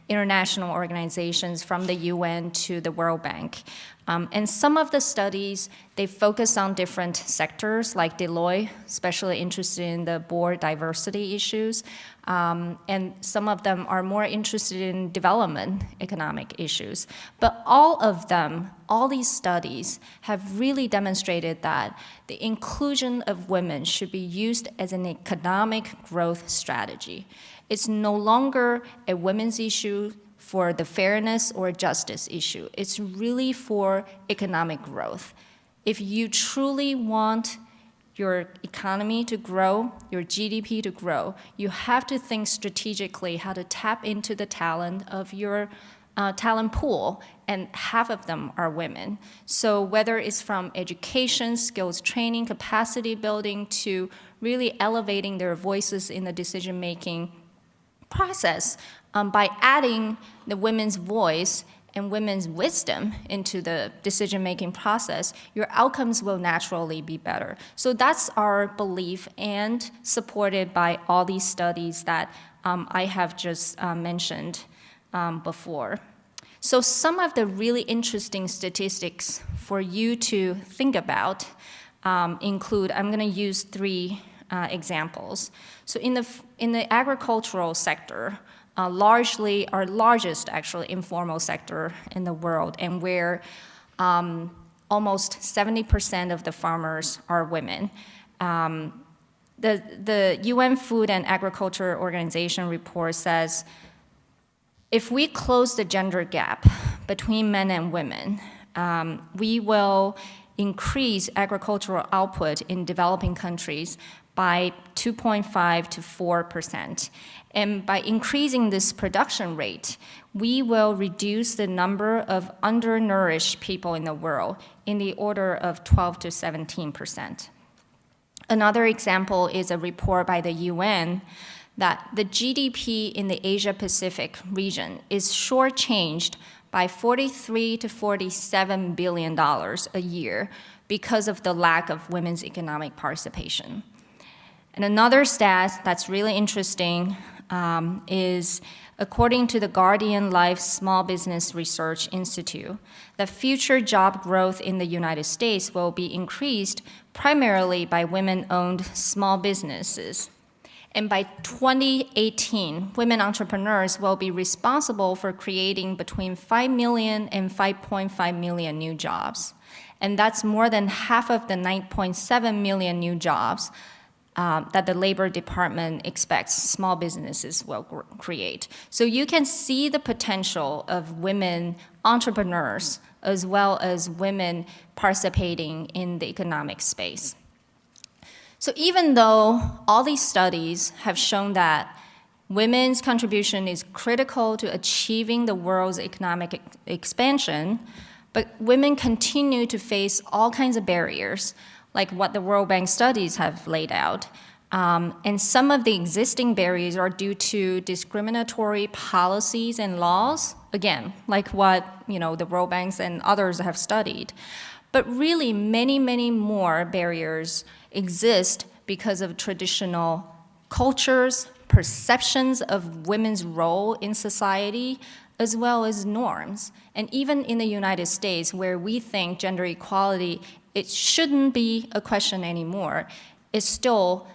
international organizations from the UN to the World Bank. And some of the studies, they focus on different sectors, like Deloitte, especially interested in the board diversity issues. And some of them are more interested in development economic issues. But all of them, all these studies have really demonstrated that the inclusion of women should be used as an economic growth strategy. It's no longer a women's issue for the fairness or justice issue. It's really for economic growth. If you truly want your economy to grow, your GDP to grow, you have to think strategically how to tap into the talent of your talent pool, and half of them are women. So whether it's from education, skills training, capacity building, to really elevating their voices in the decision-making process, by adding the women's voice and women's wisdom into the decision-making process, your outcomes will naturally be better. So that's our belief, and supported by all these studies that I have just mentioned before. So some of the really interesting statistics for you to think about include, I'm going to use 3 examples. So in the agricultural sector, largely our largest, actually, informal sector in the world, and where almost 70% of the farmers are women. The UN Food and Agriculture Organization report says, if we close the gender gap between men and women, we will increase agricultural output in developing countries by 2.5 to 4%. And by increasing this production rate, we will reduce the number of undernourished people in the world in the order of 12 to 17%. Another example is a report by the UN that the GDP in the Asia-Pacific region is shortchanged by $43 to $47 billion a year because of the lack of women's economic participation. And another stat that's really interesting is, according to the Guardian Life Small Business Research Institute, that future job growth in the United States will be increased primarily by women-owned small businesses. And by 2018, women entrepreneurs will be responsible for creating between 5 million and 5.5 million new jobs. And that's more than half of the 9.7 million new jobs that the Labor Department expects small businesses will create. So you can see the potential of women entrepreneurs as well as women participating in the economic space. So even though all these studies have shown that women's contribution is critical to achieving the world's economic expansion, but women continue to face all kinds of barriers, like what the World Bank studies have laid out. And some of the existing barriers are due to discriminatory policies and laws, again, like what the World Banks and others have studied. But really, many, many more barriers exist because of traditional cultures, perceptions of women's role in society, as well as norms. And even in the United States, where we think gender equality, it shouldn't be a question anymore, it still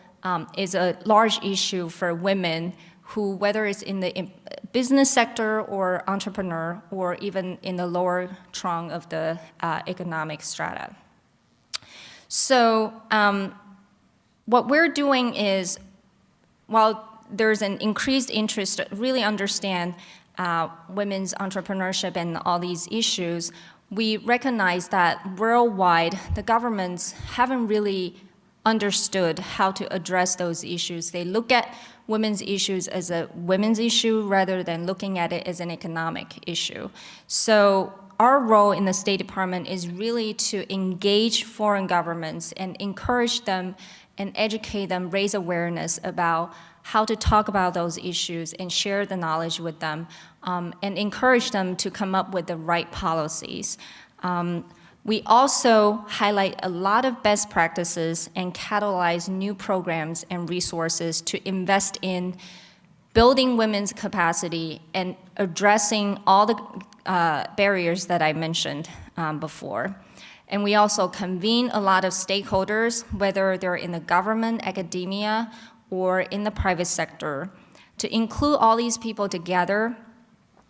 is a large issue for women who, whether it's in the business sector or entrepreneur, or even in the lower rung of the economic strata. So what we're doing is, while there's an increased interest to really understand women's entrepreneurship and all these issues, we recognize that worldwide, the governments haven't really understood how to address those issues. They look at women's issues as a women's issue rather than looking at it as an economic issue. So our role in the State Department is really to engage foreign governments and encourage them and educate them, raise awareness about how to talk about those issues and share the knowledge with them, and encourage them to come up with the right policies. We also highlight a lot of best practices and catalyze new programs and resources to invest in building women's capacity and addressing all the barriers that I mentioned before. And we also convene a lot of stakeholders, whether they're in the government, academia, or in the private sector, to include all these people together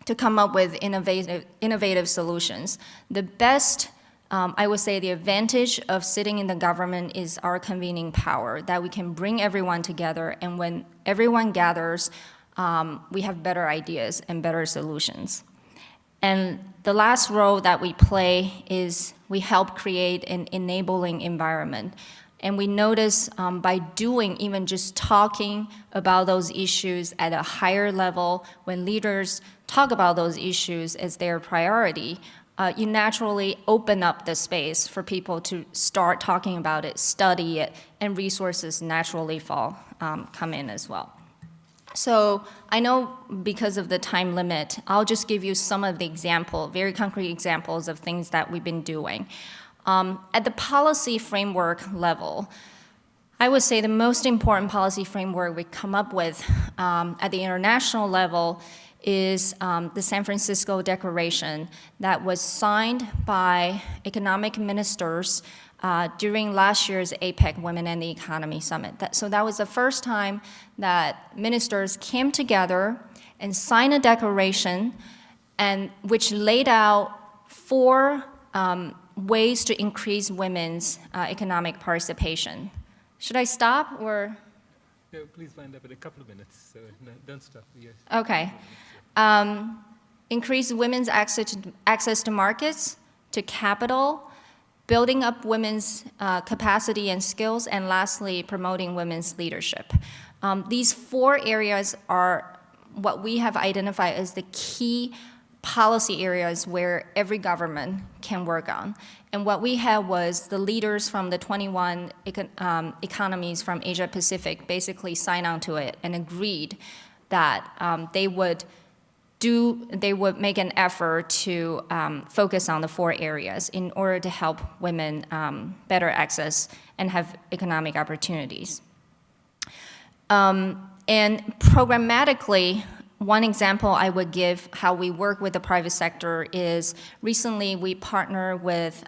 to come up with innovative solutions. The best, I would say, the advantage of sitting in the government is our convening power, that we can bring everyone together, and when everyone gathers, we have better ideas and better solutions. And the last role that we play is we help create an enabling environment. And we notice by doing, even just talking about those issues at a higher level, when leaders talk about those issues as their priority, you naturally open up the space for people to start talking about it, study it, and resources naturally come in as well. So I know because of the time limit, I'll just give you some of the very concrete examples of things that we've been doing. At the policy framework level, I would say the most important policy framework we come up with at the international level is the San Francisco Declaration that was signed by economic ministers during last year's APEC Women and the Economy Summit. So that was the first time that ministers came together and signed a declaration and which laid out 4 ways to increase women's economic participation. Should I stop or? Yeah, please wind up in a couple of minutes, so no, don't stop. Yes. Okay. Increase women's access to markets, to capital, building up women's capacity and skills, and lastly, promoting women's leadership. These 4 areas are what we have identified as the key policy areas where every government can work on. And what we had was the leaders from the 21 economies from Asia Pacific basically signed on to it and agreed that they would make an effort to focus on the 4 areas in order to help women better access and have economic opportunities. And programmatically, one example I would give how we work with the private sector is recently we partner with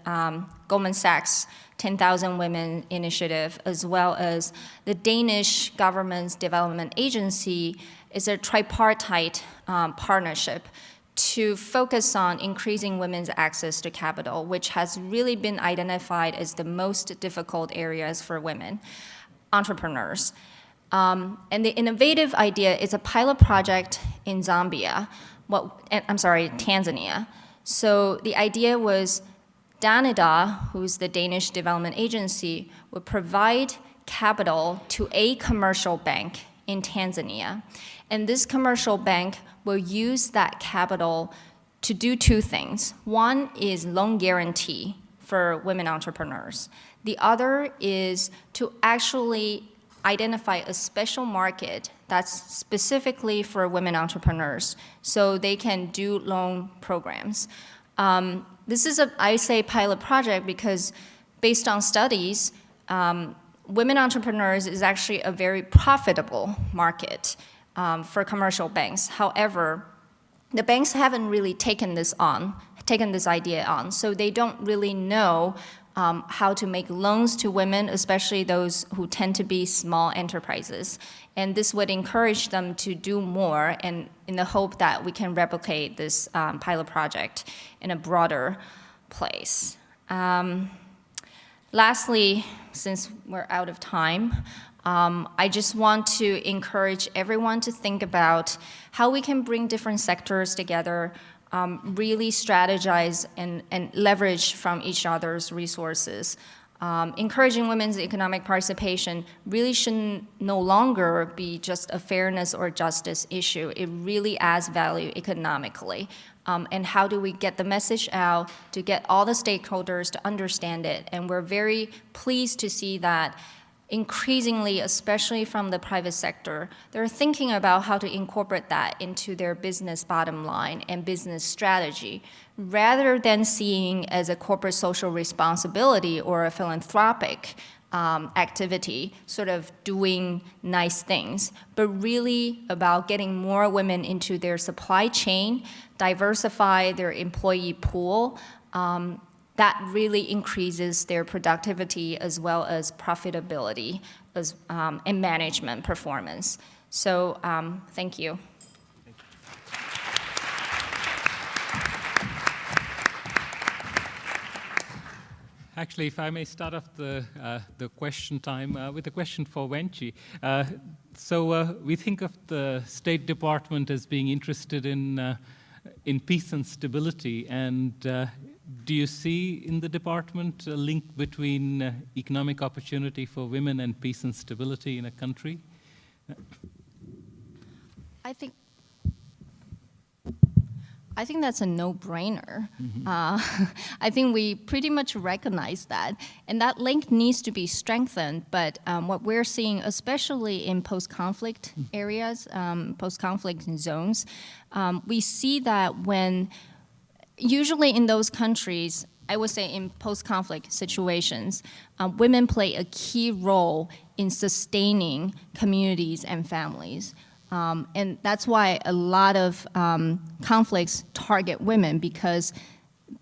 Goldman Sachs 10,000 Women Initiative, as well as the Danish government's development agency is a tripartite partnership to focus on increasing women's access to capital, which has really been identified as the most difficult areas for women entrepreneurs. And the innovative idea is a pilot project in Tanzania. So the idea was Danida, who's the Danish development agency, would provide capital to a commercial bank in Tanzania. And this commercial bank will use that capital to do 2 things. One is loan guarantee for women entrepreneurs. The other is to actually identify a special market that's specifically for women entrepreneurs so they can do loan programs. This is I say pilot project because based on studies, women entrepreneurs is actually a very profitable market for commercial banks. However, the banks haven't really taken this idea on, so they don't really know how to make loans to women, especially those who tend to be small enterprises. And this would encourage them to do more, and in the hope that we can replicate this pilot project in a broader place. Lastly, since we're out of time, I just want to encourage everyone to think about how we can bring different sectors together, really strategize and leverage from each other's resources. Encouraging women's economic participation really should no longer be just a fairness or justice issue. It really adds value economically. And how do we get the message out to get all the stakeholders to understand it? And we're very pleased to see that increasingly, especially from the private sector, they're thinking about how to incorporate that into their business bottom line and business strategy, rather than seeing as a corporate social responsibility or a philanthropic activity, sort of doing nice things, but really about getting more women into their supply chain, diversify their employee pool, that really increases their productivity as well as profitability and management performance. So thank you. Actually, if I may start off the question time with a question for Wenchi. So we think of the State Department as being interested in peace and stability, and do you see in the department a link between economic opportunity for women and peace and stability in a country? I think that's a no-brainer. I think we pretty much recognize that, and that link needs to be strengthened. But what we're seeing, especially in post-conflict areas, post-conflict zones, we see that when, usually in those countries, I would say in post-conflict situations, women play a key role in sustaining communities and families. And that's why a lot of conflicts target women, because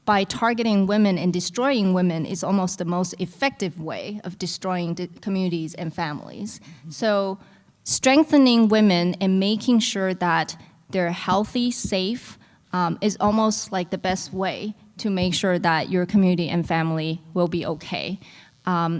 by targeting women and destroying women is almost the most effective way of destroying the communities and families. So strengthening women and making sure that they're healthy, safe, is almost like the best way to make sure that your community and family will be okay.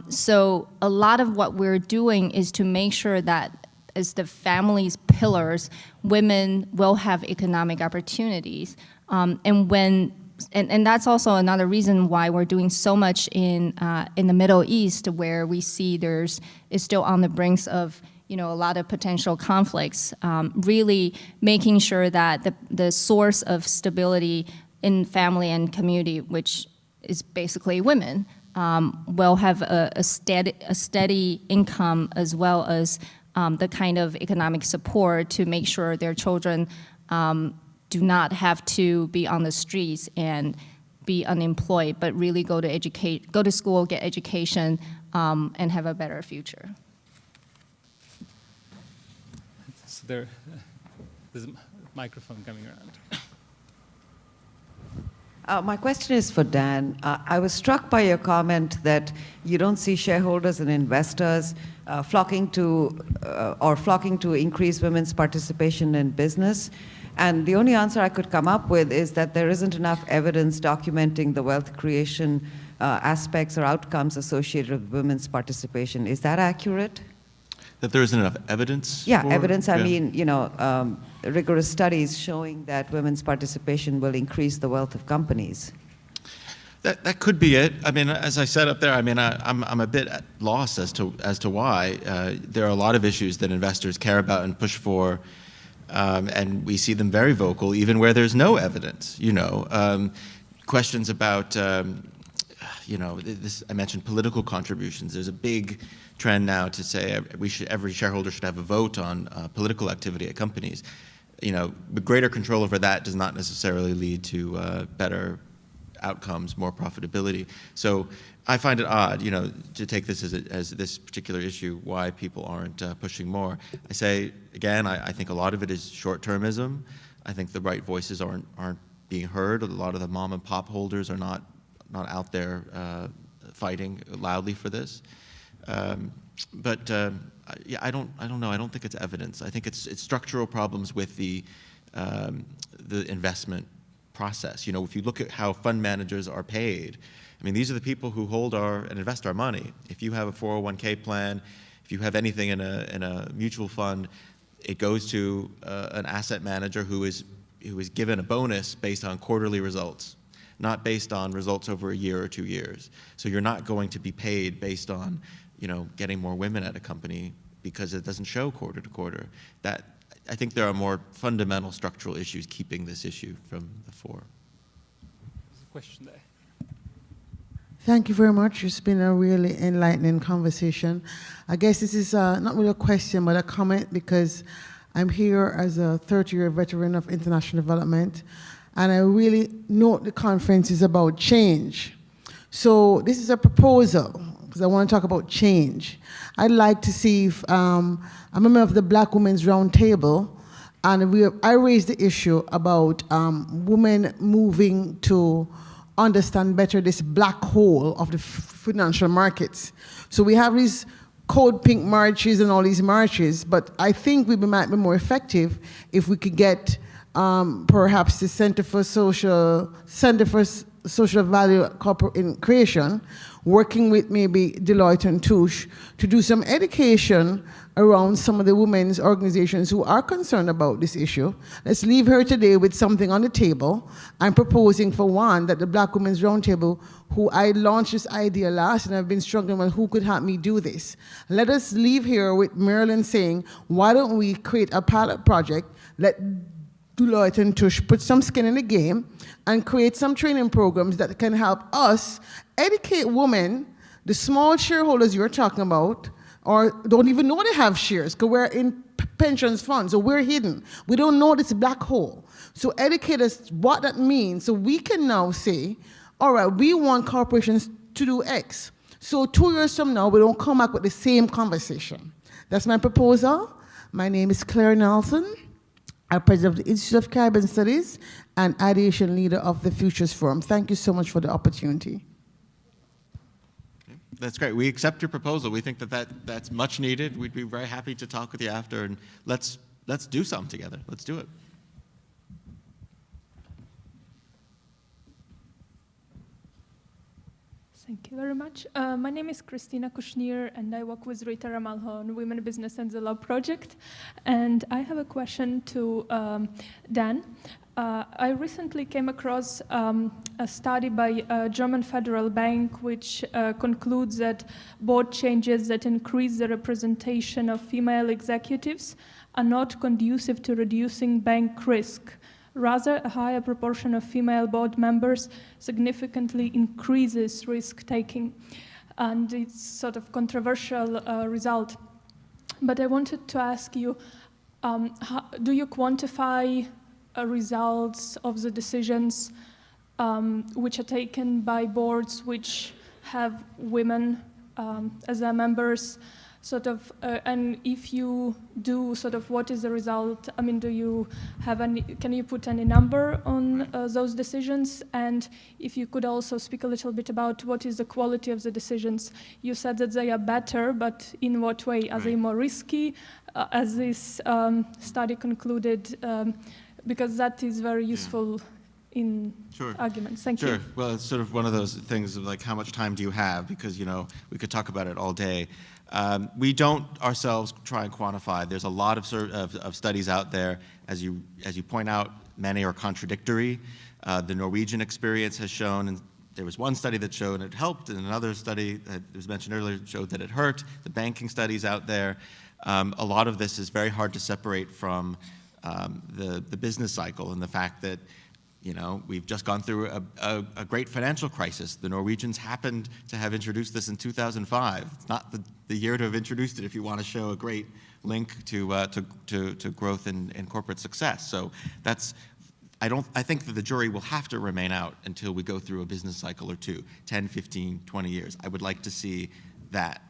So a lot of what we're doing is to make sure that as the family's pillars, women will have economic opportunities. And that's also another reason why we're doing so much in the Middle East, where we see is still on the brinks of a lot of potential conflicts, really making sure that the source of stability in family and community, which is basically women, will have a steady income, as well as the kind of economic support to make sure their children do not have to be on the streets and be unemployed, but really go to school, get education, and have a better future. So there's a microphone coming around. My question is for Dan. I was struck by your comment that you don't see shareholders and investors flocking to increase women's participation in business. And the only answer I could come up with is that there isn't enough evidence documenting the wealth creation aspects or outcomes associated with women's participation. Is that accurate? That there isn't enough evidence? Yeah, evidence. I mean, rigorous studies showing that women's participation will increase the wealth of companies. That could be it. I mean, as I said up there, I mean, I'm a bit at loss as to why. There are a lot of issues that investors care about and push for, and we see them very vocal, even where there's no evidence. Questions about, this I mentioned political contributions. There's a big trend now to say every shareholder should have a vote on political activity at companies. But greater control over that does not necessarily lead to better outcomes, more profitability. So I find it odd, to take this as this particular issue, why people aren't pushing more. I say, again, I think a lot of it is short-termism. I think the right voices aren't being heard. A lot of the mom and pop holders are not out there fighting loudly for this. But I don't know. I don't think it's evidence. I think it's structural problems with the investment process. If you look at how fund managers are paid, I mean, these are the people who hold and invest our money. If you have a 401k plan, if you have anything in a mutual fund, it goes to an asset manager who is given a bonus based on quarterly results, not based on results over a year or 2 years. So you're not going to be paid based on getting more women at a company because it doesn't show quarter to quarter. I think there are more fundamental structural issues keeping this issue from the fore. There's a question there. Thank you very much. It's been a really enlightening conversation. I guess this is not really a question, but a comment, because I'm here as a 30-year veteran of international development, and I really note the conference is about change. So this is a proposal, because I want to talk about change. I'd like to see if, I'm a member of the Black Women's Roundtable, and I raised the issue about women moving to understand better this black hole of the financial markets. So we have these Code Pink marches and all these marches, but I think we might be more effective if we could get perhaps the Center for Social Value Creation, working with maybe Deloitte and Touche to do some education around some of the women's organizations who are concerned about this issue. Let's leave her today with something on the table. I'm proposing, for one, that the Black Women's Roundtable, who I launched this idea last, and I've been struggling with who could help me do this. Let us leave here with Marilyn saying, why don't we create a pilot project, let Deloitte and Touche put some skin in the game and create some training programs that can help us educate women, the small shareholders you're talking about, or don't even know they have shares because we're in pensions funds, so we're hidden. We don't know this black hole. So educate us what that means so we can now say, all right, we want corporations to do X. So 2 years from now, we don't come back with the same conversation. That's my proposal. My name is Claire Nelson. President of the Institute of Caribbean Studies and ideation leader of the Futures Forum. Thank you so much for the opportunity. That's great. We accept your proposal. We think that's much needed. We'd be very happy to talk with you after, and let's do something together. Let's do it. Thank you very much. My name is Christina Kushnir, and I work with Rita Ramalho on Women, Business, and the Law project. And I have a question to Dan. I recently came across a study by a German federal bank which concludes that board changes that increase the representation of female executives are not conducive to reducing bank risk. Rather, a higher proportion of female board members significantly increases risk-taking. And it's sort of controversial result. But I wanted to ask you, do you quantify results of the decisions which are taken by boards which have women as their members, sort of, and if you do, sort of, what is the result? I mean, do you have any, can you put any number on those decisions? And if you could also speak a little bit about what is the quality of the decisions. You said that they are better, but in what way? Are they more risky, as this study concluded? Because that is very useful in arguments. Thank you. Sure. Well, it's sort of one of those things of like, how much time do you have? Because, you know, we could talk about it all day. We don't ourselves try and quantify. There's a lot of studies out there. As you point out, many are contradictory. The Norwegian experience has shown, and there was one study that showed it helped, and another study that was mentioned earlier showed that it hurt. The banking studies out there. A lot of this is very hard to separate from the business cycle and the fact that, you know, we've just gone through a great financial crisis. The Norwegians happened to have introduced this in 2005. It's not the year to have introduced it if you want to show a great link to growth and corporate success. So that's, I think that the jury will have to remain out until we go through a business cycle or two, 10, 15, 20 years. I would like to see that.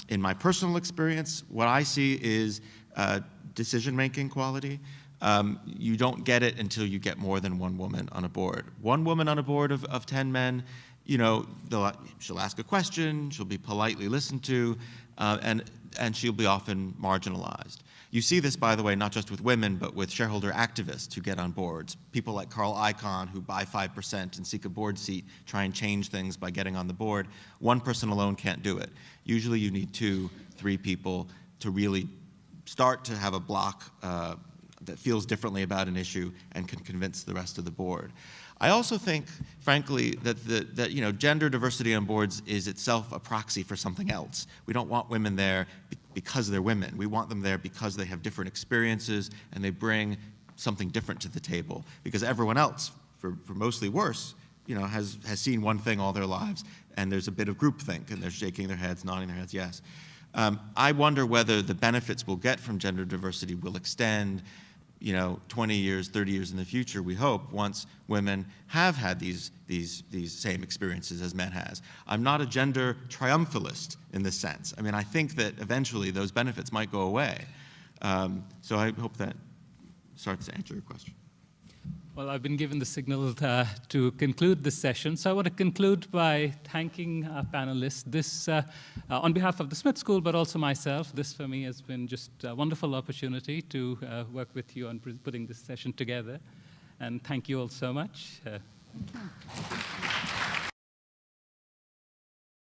In my personal experience, what I see is decision-making quality. You don't get it until you get more than one woman on a board. One woman on a board of 10 men, you know, she'll ask a question, she'll be politely listened to, and she'll be often marginalized. You see this, by the way, not just with women, but with shareholder activists who get on boards. People like Carl Icahn, who buy 5% and seek a board seat, try and change things by getting on the board. One person alone can't do it. Usually you need 2, 3 people to really start to have a block that feels differently about an issue and can convince the rest of the board. I also think, frankly, that you know, gender diversity on boards is itself a proxy for something else. We don't want women there because they're women. We want them there because they have different experiences and they bring something different to the table. Because everyone else, for mostly worse, you know, has seen one thing all their lives, and there's a bit of groupthink, and they're shaking their heads, nodding their heads, yes. I wonder whether the benefits we'll get from gender diversity will extend, you know, 20 years, 30 years in the future, we hope, once women have had these same experiences as men has. I'm not a gender triumphalist in this sense. I mean, I think that eventually those benefits might go away. So I hope that starts to answer your question. Well, I've been given the signal to conclude this session, so I want to conclude by thanking our panelists. This, on behalf of the Smith School, but also myself, this for me has been just a wonderful opportunity to work with you on putting this session together. And thank you all so much.